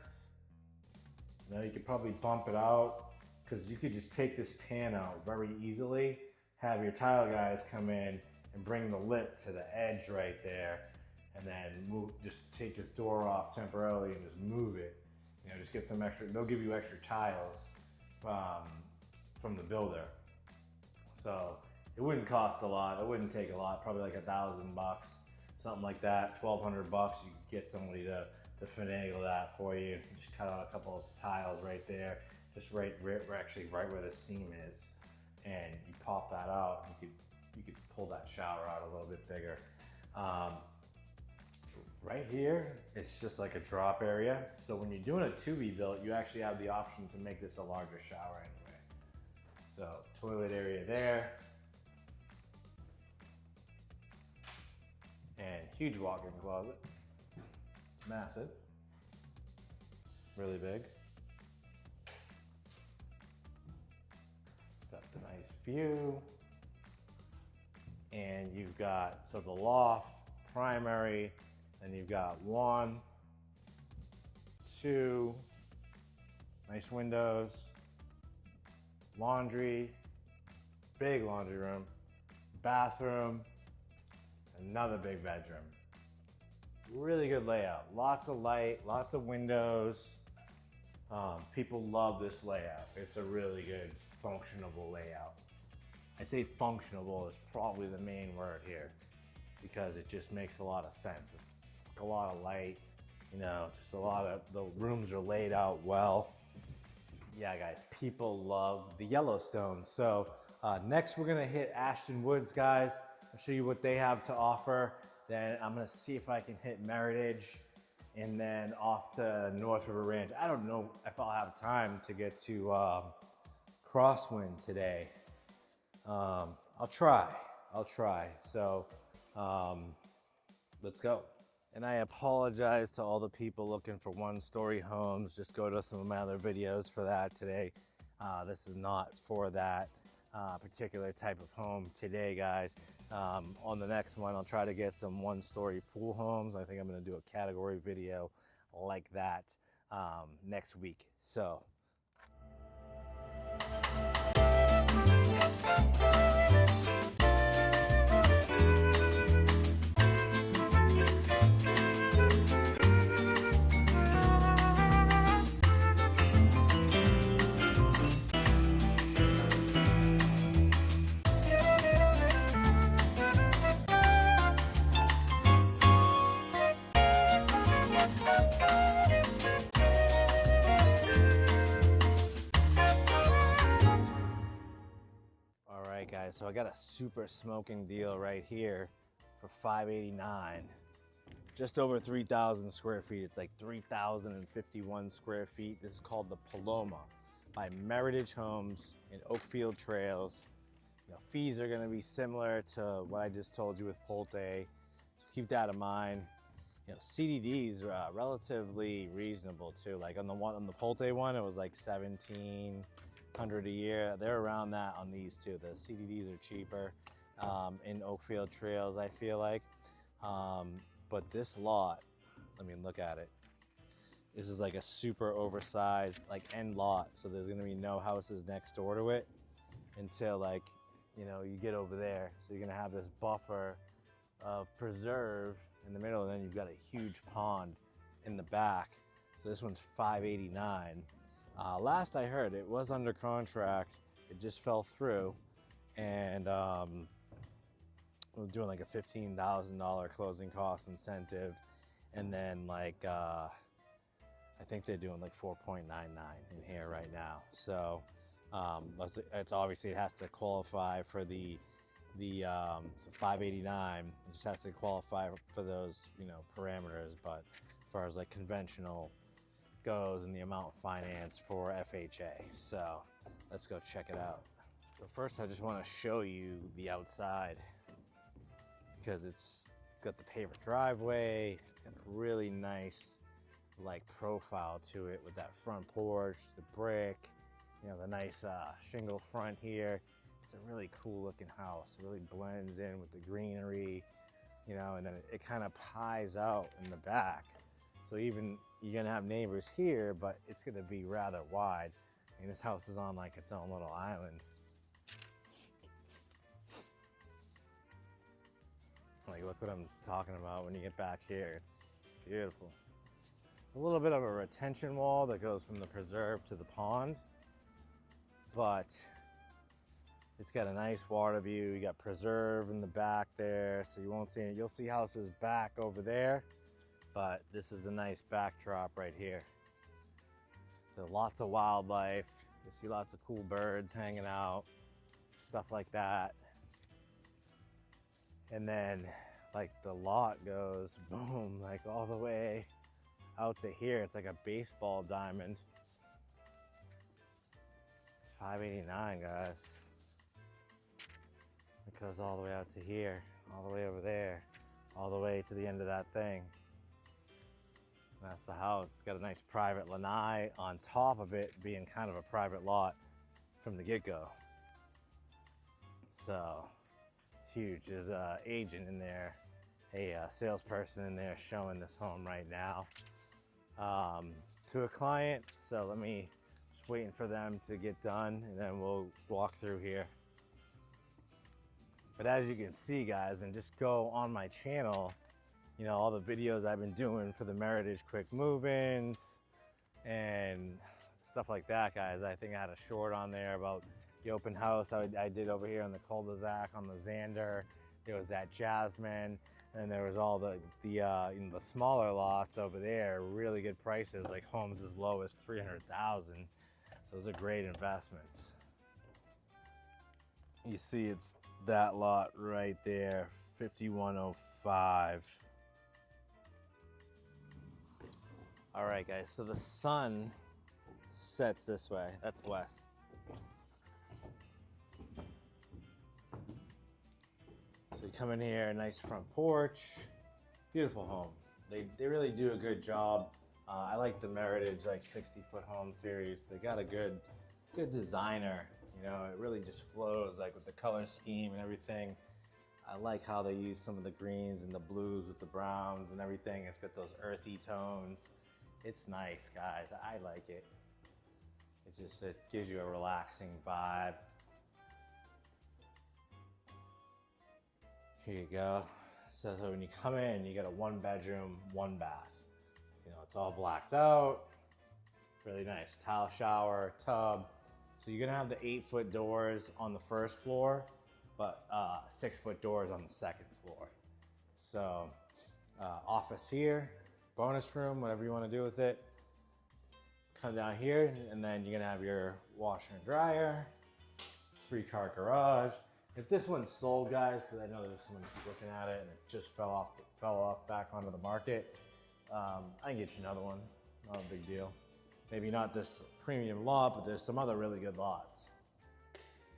You know, you could probably bump it out, because you could just take this pan out very easily, have your tile guys come in and bring the lip to the edge right there, and then just take this door off temporarily and just move it. You know, just get some extra, they'll give you extra tiles from the builder. So it wouldn't cost a lot, it wouldn't take a lot, probably like $1,000, something like that, $1,200, you could get somebody to finagle that for you. Just cut out a couple of tiles right there, just actually right where the seam is, and you pop that out. You could pull that shower out a little bit bigger. Right here, it's just like a drop area. So when you're doing a to be built, you actually have the option to make this a larger shower anyway. So toilet area there, and huge walk-in closet. Massive, really big. Got the nice view. And you've got, so the loft, primary, and you've got 1, 2, nice windows, laundry, big laundry room, bathroom, another big bedroom. Really good layout, lots of light, lots of windows. People love this layout. It's a really good functional layout. I say functional is probably the main word here, because it just makes a lot of sense. It's just a lot of light, you know, just a lot of, the rooms are laid out well. Yeah, guys, people love the Yellowstone. So next we're gonna hit Ashton Woods, guys. I'll show you what they have to offer. Then I'm gonna see if I can hit Meritage, and then off to North River Ranch. I don't know if I'll have time to get to Crosswind today. I'll try. So let's go. And I apologize to all the people looking for one-story homes. Just go to some of my other videos for that today. This is not for that particular type of home today, guys. On the next one, I'll try to get some one-story pool homes. I think I'm gonna do a category video like that next week. So. Guys, so I got a super smoking deal right here for $589, just over 3,000 square feet. It's like 3,051 square feet. This is called the Paloma by Meritage Homes in Oakfield Trails. You know, fees are going to be similar to what I just told you with Pulte, so keep that in mind. You know, CDDs are relatively reasonable too. Like on the Pulte one, it was like 1,700 a year. They're around that on these too. The CDDs are cheaper in Oakfield Trails, I feel like. But this lot, I mean, look at it. This is like a super oversized like end lot. So there's gonna be no houses next door to it until like, you know, you get over there. So you're gonna have this buffer of preserve in the middle, and then you've got a huge pond in the back. So this one's $589. Last I heard, it was under contract. It just fell through, and we're doing like a $15,000 closing cost incentive, and then like I think they're doing like 4.99 in here right now. So it's obviously it has to qualify for the so 589. It just has to qualify for those, you know, parameters. But as far as like conventional goes and the amount financed for FHA, so let's go check it out. So first I just want to show you the outside, because it's got the paved driveway. It's got a really nice like profile to it with that front porch, the brick, you know, the nice shingle front here. It's a really cool looking house. It really blends in with the greenery, you know, and then it kind of pies out in the back. So even you're gonna have neighbors here, but it's gonna be rather wide. I mean, this house is on like its own little island. Like, look what I'm talking about when you get back here. It's beautiful. A little bit of a retention wall that goes from the preserve to the pond, but it's got a nice water view. You got preserve in the back there, so you won't see it. You'll see houses back over there, but this is a nice backdrop right here. There's lots of wildlife. You see lots of cool birds hanging out, stuff like that. And then like the lot goes boom, like all the way out to here. It's like a baseball diamond. $589, guys. It goes all the way out to here, all the way over there, all the way to the end of that thing. And that's the house. It's got a nice private lanai on top of it, being kind of a private lot from the get-go. So it's huge. There's an agent in there, a salesperson in there showing this home right now to a client. So let me just waiting for them to get done, and then we'll walk through here. But as you can see, guys, and just go on my channel, you know, all the videos I've been doing for the Meritage quick move-ins and stuff like that, guys. I think I had a short on there about the open house I did over here on the cul-de-sac on the Xander. There was that Jasmine, and there was all the you know, the smaller lots over there, really good prices, like homes as low as $300,000. So those are great investments. You see it's that lot right there, 5105. All right, guys, so the sun sets this way. That's west. So you come in here, nice front porch, beautiful home. They really do a good job. I like the Meritage like 60-foot home series. They got a good designer. You know, it really just flows like with the color scheme and everything. I like how they use some of the greens and the blues with the browns and everything. It's got those earthy tones. It's nice, guys. I like it. It gives you a relaxing vibe. Here you go. So when you come in, you get a 1-bedroom, 1-bath. You know, it's all blacked out. Really nice. Tile shower, tub. So you're gonna have the 8-foot doors on the first floor, but 6-foot doors on the second floor. So office here, bonus room, whatever you want to do with it. Come down here, and then you're gonna have your washer and dryer, 3-car garage. If this one's sold, guys, because I know there's someone just looking at it and it just fell off back onto the market, I can get you another one. Not a big deal. Maybe not this premium lot, but there's some other really good lots.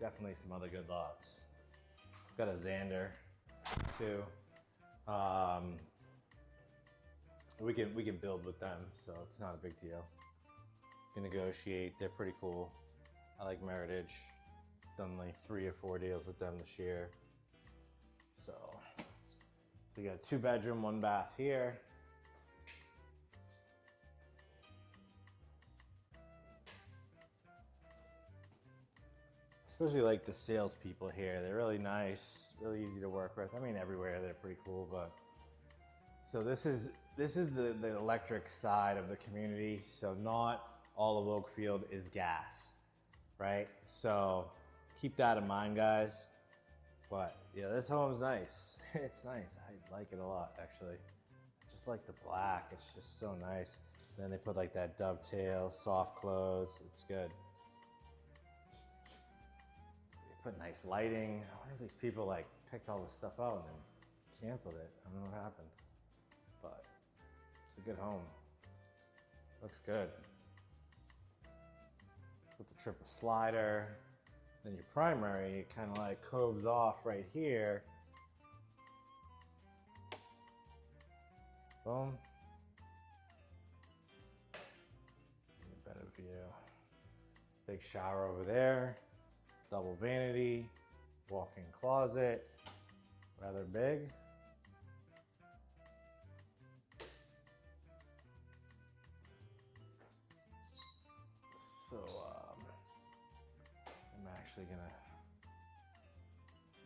Definitely some other good lots. Got a Xander too. We can build with them, so it's not a big deal. Can negotiate. They're pretty cool. I like Meritage. Done like 3 or 4 deals with them this year. So you got a 2-bedroom, 1-bath here. Especially like the salespeople here. They're really nice, really easy to work with. I mean, everywhere they're pretty cool, but. So this is the electric side of the community. So not all of Oakfield is gas, right? So keep that in mind, guys. But yeah, this home's nice. It's nice. I like it a lot, actually. Just like the black, it's just so nice. And then they put like that dovetail, soft close. It's good. Put nice lighting. I wonder if these people like picked all this stuff out and then canceled it. I don't know what happened, but it's a good home. Looks good. With the triple slider. Then your primary kind of like coves off right here. Boom. Better view. Big shower over there. Double vanity, walk-in closet, rather big. So I'm actually gonna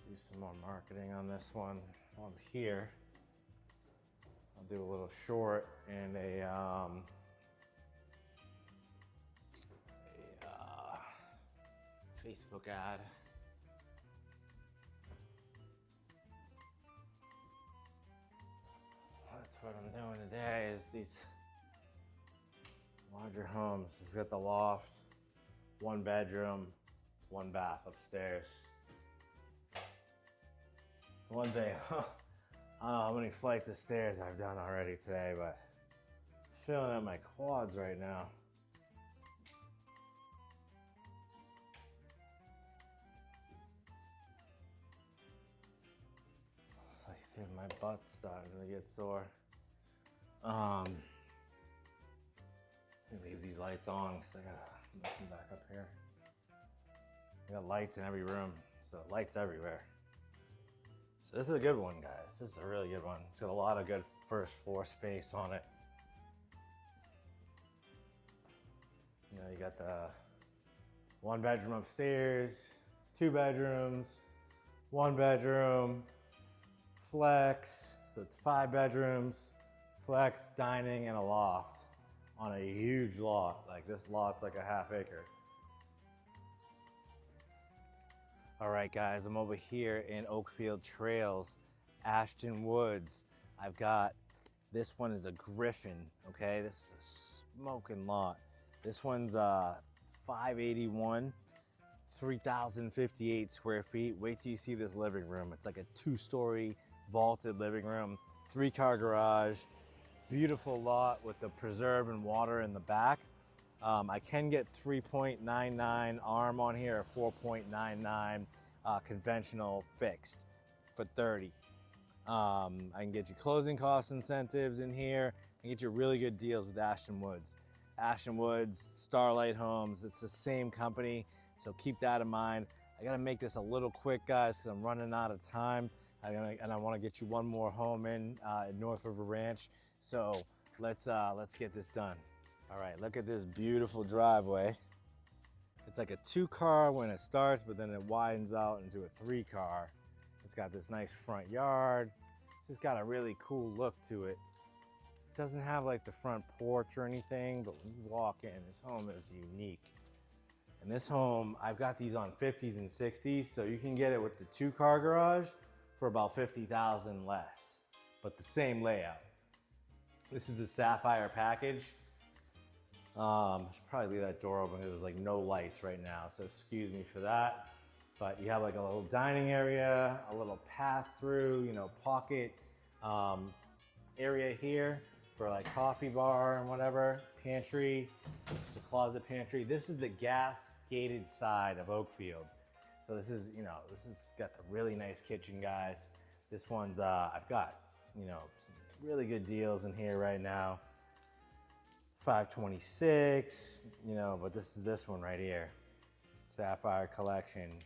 do some more marketing on this one while I'm here. I'll do a little short and a Facebook ad. That's what I'm doing today is these larger homes. It's got the loft, 1-bedroom, 1-bath upstairs. It's one thing, I don't know how many flights of stairs I've done already today, but I'm feeling at my quads right now. Like, dude, my butt's starting to get sore. Let me leave these lights on because I gotta move them back up here. We got lights in every room, so lights everywhere. So this is a good one, guys. This is a really good one. It's got a lot of good first floor space on it. You know, you got the 1-bedroom upstairs, 2 bedrooms, 1-bedroom, flex, so it's 5 bedrooms, flex, dining, and a loft on a huge lot. Like this lot's like a ½ acre. All right, guys, I'm over here in Oakfield Trails, Ashton Woods. I've got, this one is a Griffin, okay? This is a smoking lot. This one's 581. 3,058 square feet. Wait till you see this living room. It's like a 2-story vaulted living room, 3-car garage. beautiful lot with the preserve and water in the back. I can get 3.99 arm on here, or 4.99 conventional fixed for 30. I can get you closing cost incentives in here and get you really good deals with Ashton Woods. Ashton Woods, Starlight Homes, it's the same company, so keep that in mind. I gotta make this a little quick, guys, because I'm running out of time. And I want to get you one more home in North River Ranch. So let's get this done. All right, look at this beautiful driveway. It's like a 2-car when it starts, but then it widens out into a 3-car. It's got this nice front yard. It's just got a really cool look to it. It doesn't have like the front porch or anything, but when you walk in, this home is unique. And this home, I've got these on 50s and 60s, so you can get it with the 2-car garage for about $50,000 less, but the same layout. This is the Sapphire package. I should probably leave that door open because there's like no lights right now, so excuse me for that. But you have like a little dining area, a little pass-through, you know, pocket area here for like coffee bar and whatever, pantry, just a closet pantry. This is the gas gated side of Oakfield. So this is, you know, this has got the really nice kitchen, guys. This one's, I've got, you know, some really good deals in here right now. $526, you know, but this is this one right here, Sapphire Collection.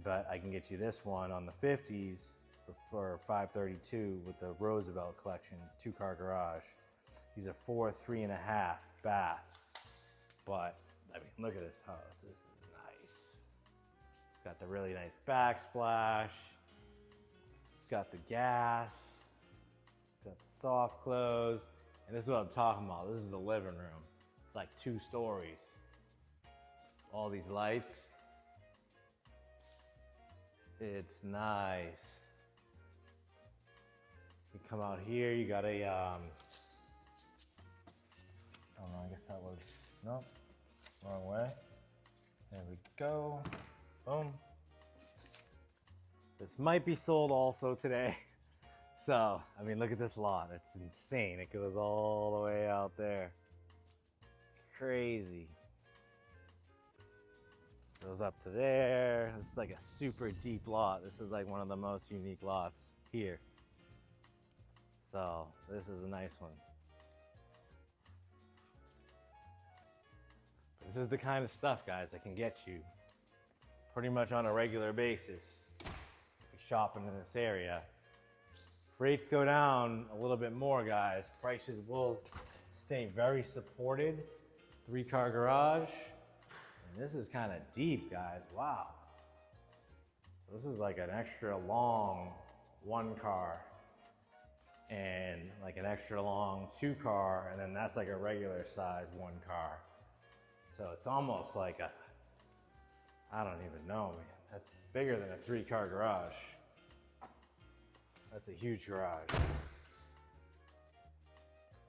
But I can get you this one on the 50s for $532 with the Roosevelt Collection, 2-car garage. These are 4 3.5 bath. But I mean, look at this house. This is nice. It's got the really nice backsplash. It's got the gas. It's got the soft close. And this is what I'm talking about. This is the living room. It's like 2 stories. All these lights. It's nice. You come out here, you got a, I don't know, I guess that was, nope, wrong way. There we go, boom. This might be sold also today. So, I mean, look at this lot, it's insane. It goes all the way out there. It's crazy. Goes up to there. This is like a super deep lot. This is like one of the most unique lots here. So this is a nice one. This is the kind of stuff, guys, that can get you pretty much on a regular basis. You're shopping in this area. If rates go down a little bit more, guys, prices will stay very supported. 3-car garage. And this is kind of deep, guys. Wow. So this is like an extra long 1-car and like an extra long 2-car, and then that's like a regular size 1-car. So it's almost like a, I don't even know, man. That's bigger than a 3-car garage. That's a huge garage.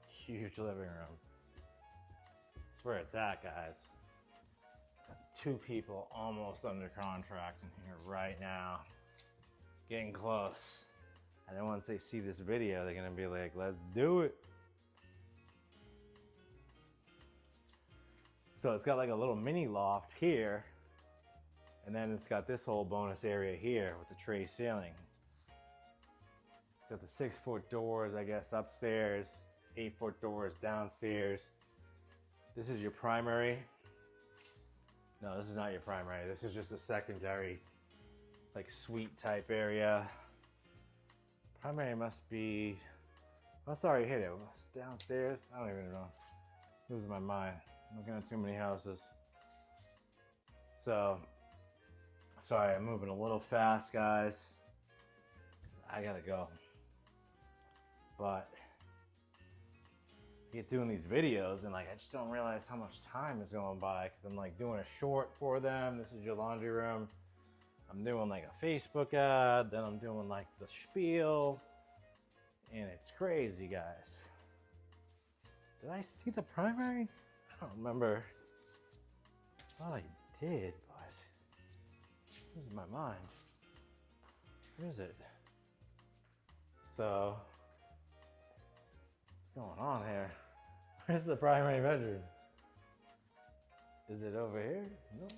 Huge living room. That's where it's at, guys. Got 2 people almost under contract in here right now. Getting close. And then once they see this video, they're gonna be like, let's do it. So it's got like a little mini loft here. And then it's got this whole bonus area here with the tray ceiling. It's got the 6-foot doors, I guess, upstairs, 8-foot doors downstairs. This is your primary. No, this is not your primary. This is just a secondary, like suite type area. Primary must be, oh, sorry, hit it. It's downstairs. I don't even know. Losing my mind. I'm looking at too many houses. So, sorry, I'm moving a little fast, guys. I gotta go. But I get doing these videos and like I just don't realize how much time is going by because I'm like doing a short for them. This is your laundry room. I'm doing like a Facebook ad, then I'm doing like the spiel, and it's crazy, guys. Did I see the primary? I don't remember. I thought I did, but losing my mind. Where is it? So going on here? Where's the primary bedroom? Is it over here? No.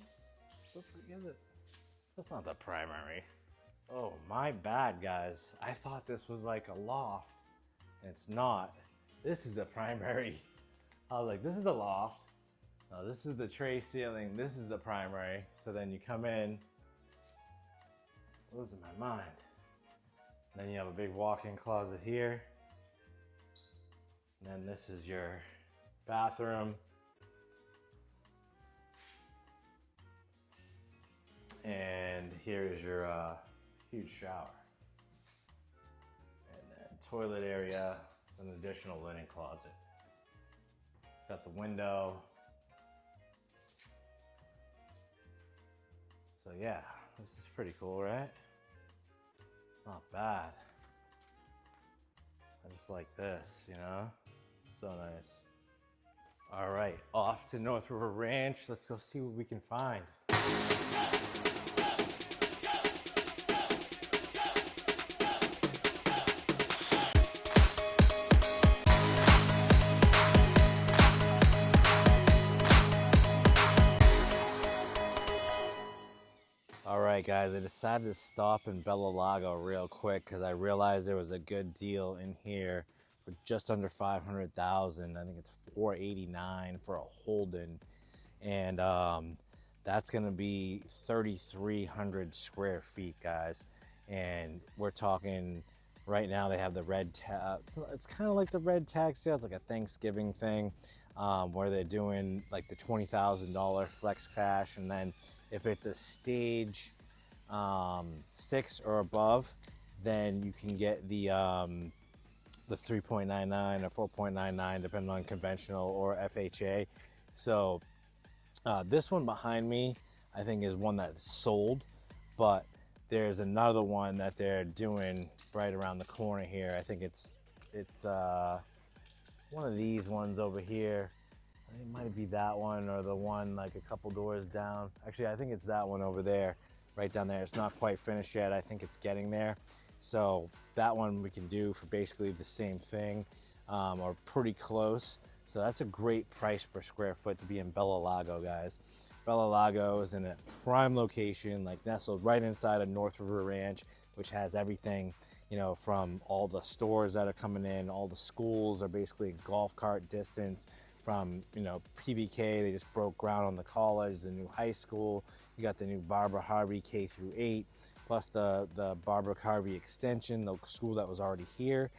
What is it? That's not the primary. Oh, my bad, guys. I thought this was like a loft, and it's not. This is the primary. I was like, this is the loft. No, this is the tray ceiling. This is the primary. So then you come in, losing my mind. And then you have a big walk-in closet here. And then this is your bathroom. And here is your huge shower. And then toilet area, an additional linen closet. It's got the window. So yeah, this is pretty cool, right? Not bad. I just like this, you know? So nice. All right, off to North River Ranch. Let's go see what we can find. All right, guys, I decided to stop in Bella Lago real quick because I realized there was a good deal in here for just under $500,000. I think it's $489 for a Holden, and that's going to be 3,300 square feet, guys. And we're talking right now. They have the red tag. It's kind of like the red tag sale. It's like a Thanksgiving thing where they're doing like the $20,000 flex cash, and then if it's a stage 6 or above, then you can get the 3.99 or 4.99, depending on conventional or FHA. So this one behind me, I think, is one that's sold, but there's another one that they're doing right around the corner here. I think it's one of these ones over here. I think it might be that one or the one like a couple doors down. Actually, I think it's that one over there, right down there. It's not quite finished yet. I think it's getting there. So that one we can do for basically the same thing, or pretty close. So that's a great price per square foot to be in Bella Lago, guys. Bella Lago is in a prime location, like nestled right inside of North River Ranch, which has everything, you know, from all the stores that are coming in. All the schools are basically golf cart distance from, you know, PBK. They just broke ground on the college, the new high school. You got the new Barbara Harvey K through 8, plus the Barbara Harvey extension, the school that was already here.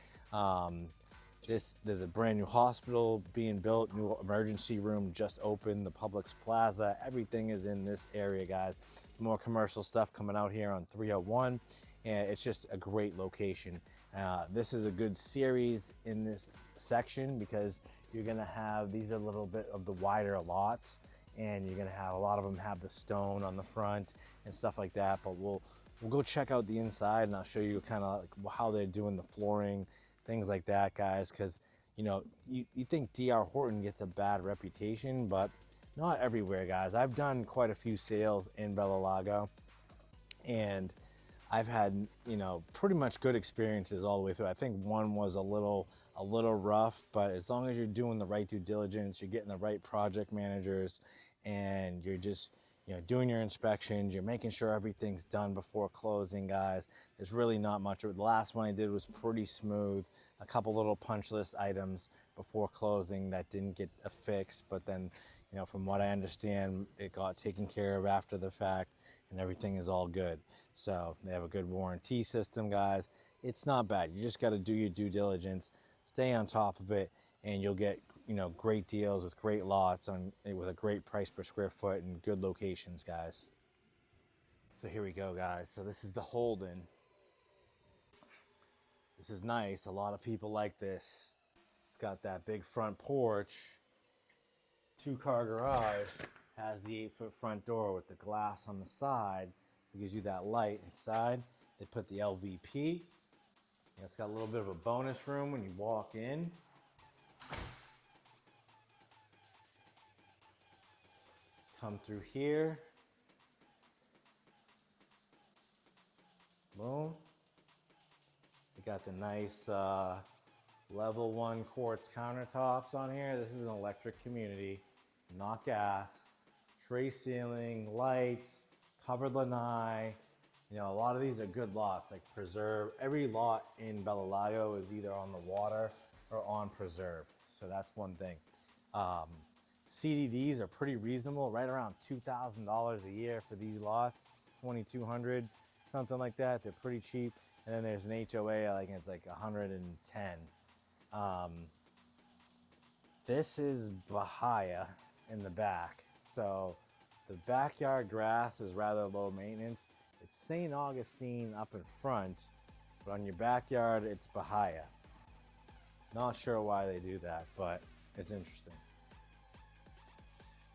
There's a brand new hospital being built, new emergency room just opened, the Publix Plaza. Everything is in this area, guys. Some more commercial stuff coming out here on 301, and it's just a great location. This is a good series in this section because you're gonna have, these are a little bit of the wider lots, and you're gonna have a lot of them have the stone on the front and stuff like that. But we'll go check out the inside, and I'll show you kind of like how they're doing the flooring, things like that, guys. Because you know, you think DR Horton gets a bad reputation, but not everywhere, guys. I've done quite a few sales in Bella Lago, and I've had, you know, pretty much good experiences all the way through. I think one was a little rough, but as long as you're doing the right due diligence, you're getting the right project managers, and you're just, you know, doing your inspections, you're making sure everything's done before closing, guys. There's really not much. The last one I did was pretty smooth. A couple little punch list items before closing that didn't get affixed, but then, you know, from what I understand, it got taken care of after the fact, and everything is all good. So they have a good warranty system, guys. It's not bad. You just got to do your due diligence, stay on top of it, and you'll get, you know, great deals with great lots on with a great price per square foot and good locations, guys. So here we go, guys. So this is the Holden. This is nice. A lot of people like this. It's got that big front porch, 2-car garage, has the 8-foot front door with the glass on the side, so it gives you that light inside. They put the LVP. It's got a little bit of a bonus room when you walk in. Come through here. Boom. You got the nice Level 1 quartz countertops on here. This is an electric community, not gas. Tray ceiling, lights, covered lanai. You know, a lot of these are good lots, like preserve. Every lot in Lago is either on the water or on preserve. So that's one thing. CDDs are pretty reasonable, right around $2,000 a year for these lots, 2,200, something like that. They're pretty cheap. And then there's an HOA, like it's like 110. This is Bahia in the back. So the backyard grass is rather low maintenance. It's St. Augustine up in front, but on your backyard, it's Bahia. Not sure why they do that, but it's interesting.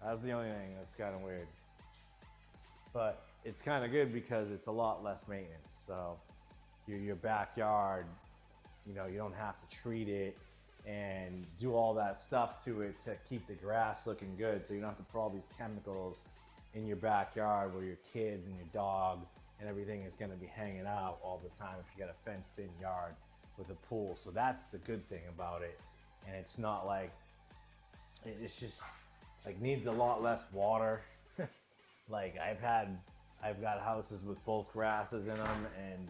That's the only thing that's kind of weird. But it's kind of good because it's a lot less maintenance. So your backyard, you know, you don't have to treat it and do all that stuff to it to keep the grass looking good. So you don't have to put all these chemicals in your backyard where your kids and your dog and everything is going to be hanging out all the time if you got a fenced in yard with a pool. So that's the good thing about it. And it's not like, it's just like needs a lot less water. Like I've got houses with both grasses in them, and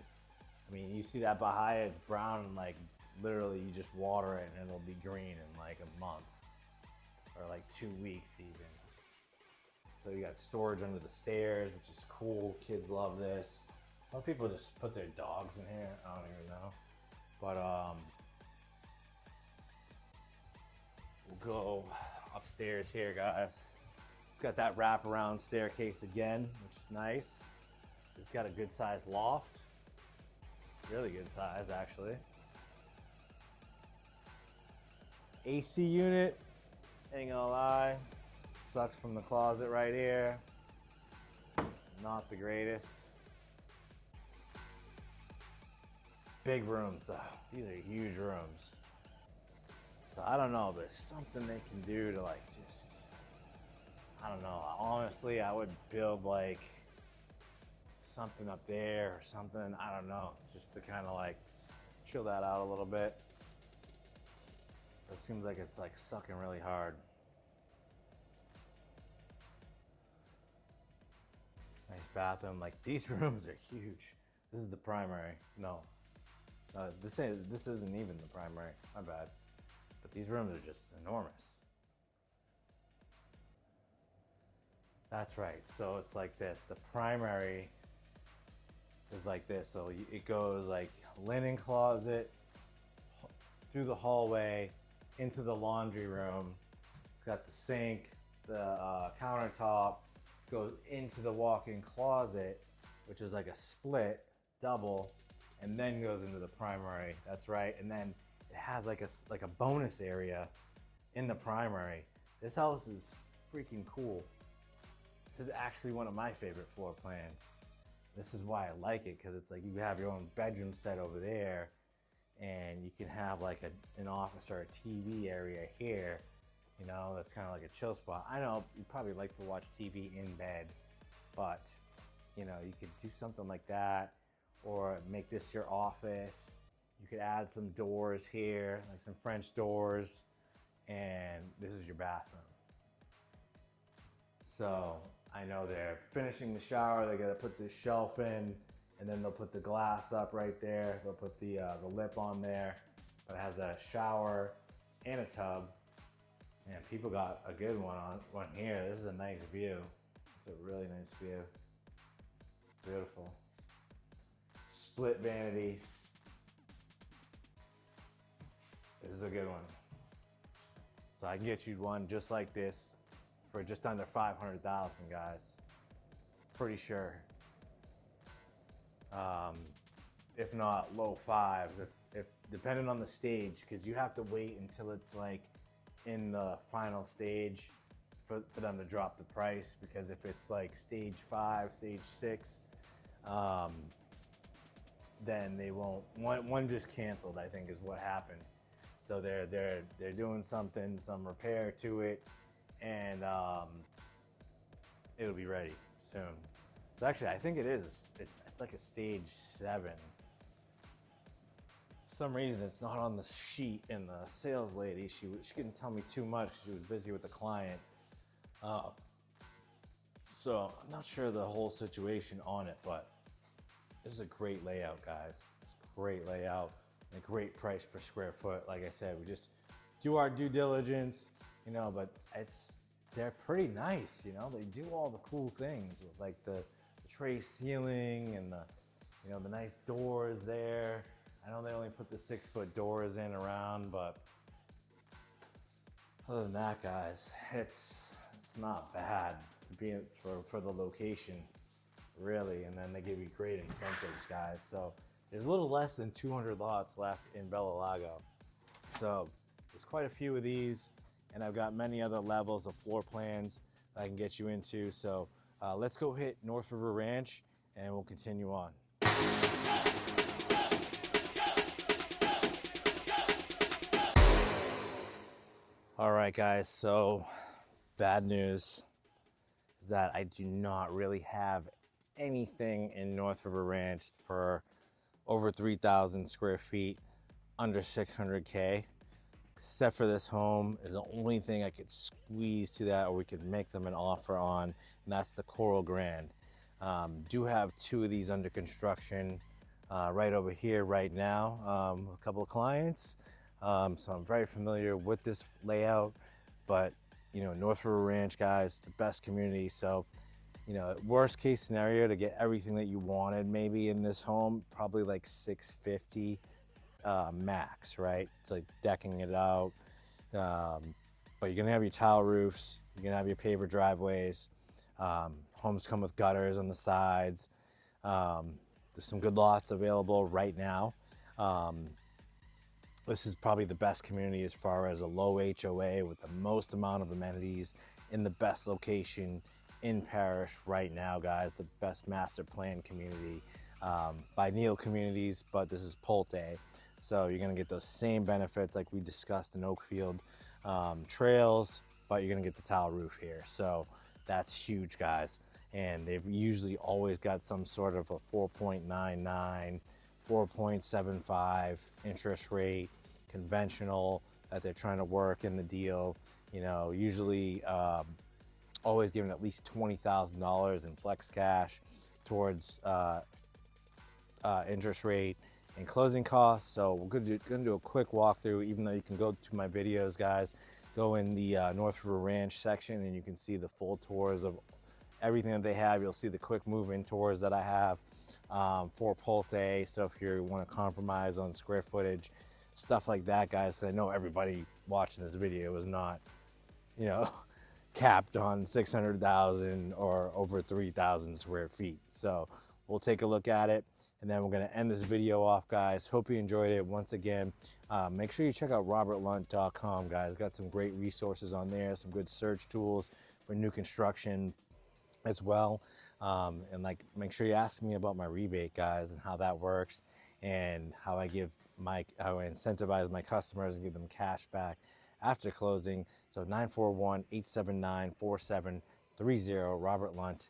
I mean, you see that Bahia, it's brown, and like literally you just water it and it'll be green in like a month or like 2 weeks even. So you got storage under the stairs, which is cool. Kids love this. A lot of people just put their dogs in here. I don't even know. But we'll go upstairs here, guys. It's got that wraparound staircase again, which is nice. It's got a good sized loft. Really good size, actually. AC unit, ain't gonna lie. Sucks from the closet right here. Not the greatest. Big rooms though. These are huge rooms. So I don't know, but there's something they can do to like just, I don't know. Honestly, I would build like something up there or something. I don't know, just to kind of like chill that out a little bit. It seems like it's like sucking really hard. Nice bathroom. Like these rooms are huge. This is the primary. No, this isn't even the primary. My bad. But these rooms are just enormous. That's right. So it's like this. The primary is like this. So it goes like linen closet through the hallway into the laundry room. It's got the sink, the countertop, goes into the walk-in closet, which is like a split double, and then goes into the primary. That's right. And then it has like a bonus area in the primary. This house is freaking cool. This is actually one of my favorite floor plans. This is why I like it, because it's like you have your own bedroom set over there, and you can have like an office or a TV area here. You know, that's kind of like a chill spot. I know you probably like to watch TV in bed, but you know, you could do something like that, or make this your office. You could add some doors here, like some French doors, and this is your bathroom. So I know they're finishing the shower. They're gonna put this shelf in, and then they'll put the glass up right there. They'll put the lip on there, but it has a shower and a tub. And people got a good one here. This is a nice view. It's a really nice view. Beautiful. Split vanity. This is a good one. So I can get you one just like this for just under 500,000, guys. Pretty sure. If not low fives, if depending on the stage, because you have to wait until it's like in the final stage for them to drop the price, because if it's like stage 5, stage 6, then they won't. One just canceled, I think, is what happened. So they're doing some repair to it, and it'll be ready soon. So actually, I think it is. It's like a stage 7. For some reason, it's not on the sheet, and the sales lady, she couldn't tell me too much because she was busy with the client. So I'm not sure the whole situation on it, but this is a great layout, guys. It's a great layout and a great price per square foot. Like I said, we just do our due diligence, you know, but they're pretty nice, you know. They do all the cool things with like the tray ceiling and the, you know, the nice doors there. I know they only put the 6-foot doors in around, but other than that, guys, it's not bad to be for the location, really. And then they give you great incentives, guys. So there's a little less than 200 lots left in Bella Lago. So there's quite a few of these, and I've got many other levels of floor plans that I can get you into. So let's go hit North River Ranch, and we'll continue on. All right, guys, so bad news is that I do not really have anything in North River Ranch for over 3,000 square feet, under 600K, except for this home is the only thing I could squeeze to that, or we could make them an offer on, and that's the Coral Grand. Do have 2 of these under construction right over here right now, with a couple of clients. So I'm very familiar with this layout, but you know, North River Ranch, guys, the best community. So, you know, worst case scenario to get everything that you wanted maybe in this home, probably like 650 max, right? It's like decking it out. But you're gonna have your tile roofs, you're gonna have your paver driveways. Homes come with gutters on the sides. There's some good lots available right now. This is probably the best community as far as a low HOA with the most amount of amenities in the best location in Parrish right now, guys. The best master plan community by Neil Communities, but this is Pulte. So you're gonna get those same benefits like we discussed in Oakfield Trails, but you're gonna get the tile roof here. So that's huge, guys. And they've usually always got some sort of a 4.99, 4.75 interest rate, conventional, that they're trying to work in the deal. You know, usually always giving at least $20,000 in flex cash towards interest rate and closing costs. So we're gonna do a quick walkthrough, even though you can go to my videos, guys. Go in the North River Ranch section and you can see the full tours of everything that they have. You'll see the quick move-in tours that I have for Pulte. So if you want to compromise on square footage, stuff like that, guys, 'cause I know everybody watching this video is not, you know, capped on 600,000 or over 3,000 square feet. So we'll take a look at it, and then we're going to end this video off, guys. Hope you enjoyed it. Once again, make sure you check out robertlunt.com, guys. Got some great resources on there, some good search tools for new construction as well. And like, make sure you ask me about my rebate, guys, and how that works, and how I incentivize my customers and give them cash back after closing. So 941-879-4730, Robert Lunt.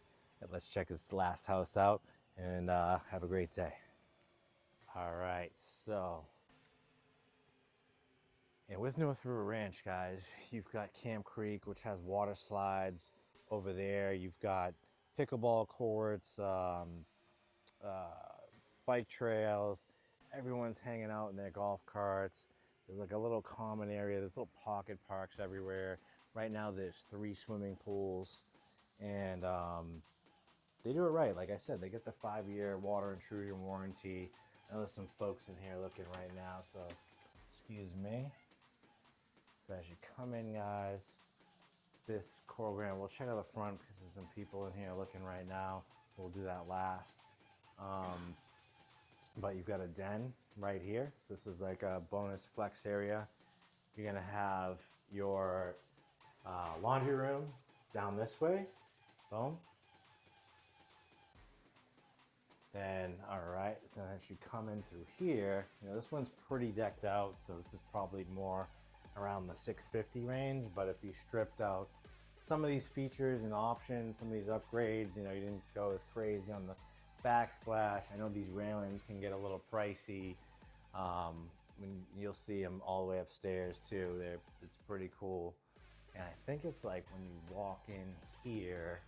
Let's check this last house out, and have a great day. All right, so, and with North River Ranch, guys, you've got Camp Creek, which has water slides over there. You've got pickleball courts, bike trails. Everyone's hanging out in their golf carts. There's like a little common area. There's little pocket parks everywhere. Right now there's 3 swimming pools, and they do it right. Like I said, they get the 5-year water intrusion warranty. I know there's some folks in here looking right now, so excuse me. So as you come in, guys, this Coral Grand, we'll check out the front because there's some people in here looking right now. We'll do that last. But you've got a den right here. So this is like a bonus flex area. You're gonna have your laundry room down this way. Boom. Then, all right, so as you come in through here, you know, this one's pretty decked out, so this is probably more around the 650 range. But if you stripped out some of these features and options, some of these upgrades, you know, you didn't go as crazy on the backsplash. I know these railings can get a little pricey. You'll see them all the way upstairs too. It's pretty cool. And I think it's like when you walk in here,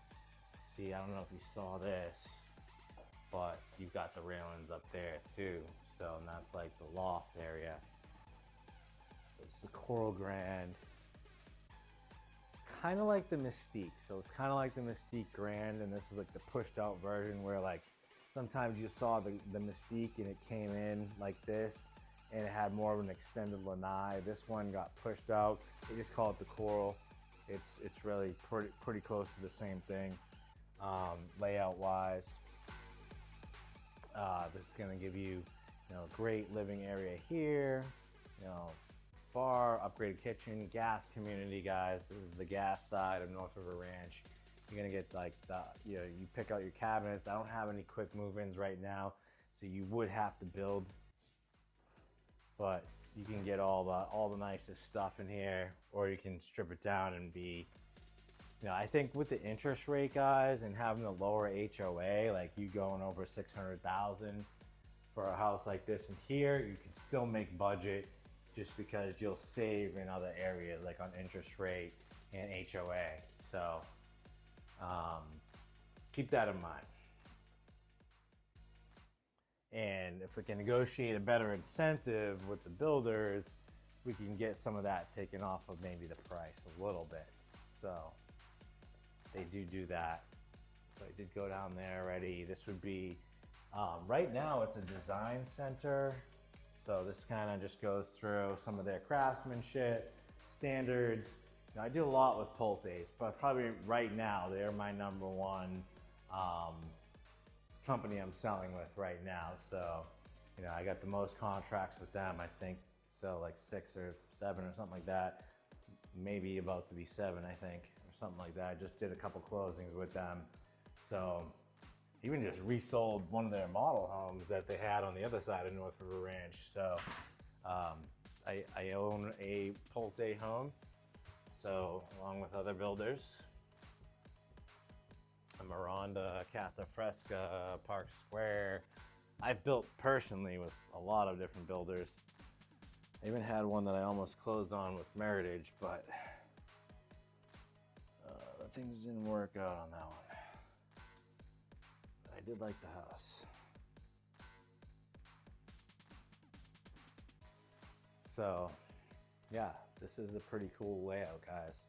see, I don't know if you saw this, but you've got the railings up there too. So, and that's like the loft area. So it's the Coral Grand. It's kind of like the Mystique. So it's kind of like the Mystique Grand, and this is like the pushed out version where like sometimes you saw the Mystique and it came in like this, and it had more of an extended lanai. This one got pushed out. They just call it the Coral. It's really pretty close to the same thing, layout wise. This is gonna give you, great living area here, bar, upgraded kitchen, gas community, guys. This is the gas side of North River Ranch. You're gonna get like you pick out your cabinets. I don't have any quick move-ins right now, so you would have to build, but you can get all the nicest stuff in here, or you can strip it down and be, I think with the interest rate, guys, and having a lower HOA, like you going over 600,000 for a house like this in here, you can still make budget just because you'll save in other areas like on interest rate and HOA. So keep that in mind. And if we can negotiate a better incentive with the builders, we can get some of that taken off of maybe the price a little bit. So they do that. So I did go down there already. This would be, right now it's a design center. So this kind of just goes through some of their craftsmanship, standards. I do a lot with Pultes, but probably right now they're my number one company I'm selling with right now. So, I got the most contracts with them. I think so, like 6 or 7 or something like that. Maybe about to be 7, I think, or something like that. I just did a couple closings with them. So even just resold one of their model homes that they had on the other side of North River Ranch. So I own a Pulte home, so along with other builders. A Miranda, Casa Fresca, Park Square. I've built personally with a lot of different builders. I even had one that I almost closed on with Meritage, but things didn't work out on that one. But I did like the house. So yeah, this is a pretty cool layout, guys.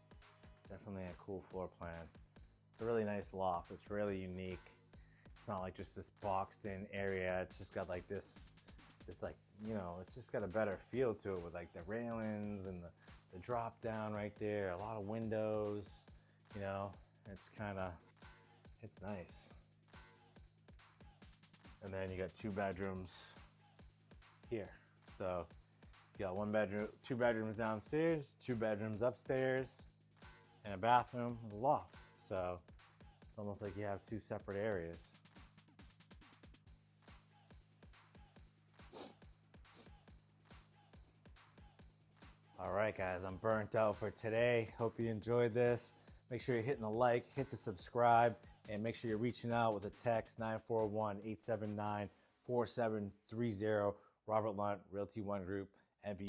Definitely a cool floor plan. It's a really nice loft. It's really unique. It's not like just this boxed in area. It's just got like this like, it's just got a better feel to it with like the railings and the drop down right there. A lot of windows, it's nice. And then you got 2 bedrooms here. So you got 1 bedroom, 2 bedrooms downstairs, 2 bedrooms upstairs, and a bathroom with a loft. So it's almost like you have 2 separate areas. All right, guys, I'm burnt out for today. Hope you enjoyed this. Make sure you're hitting the like, hit the subscribe, and make sure you're reaching out with a text, 941-879-4730. Robert Lunt, Realty One Group, MV.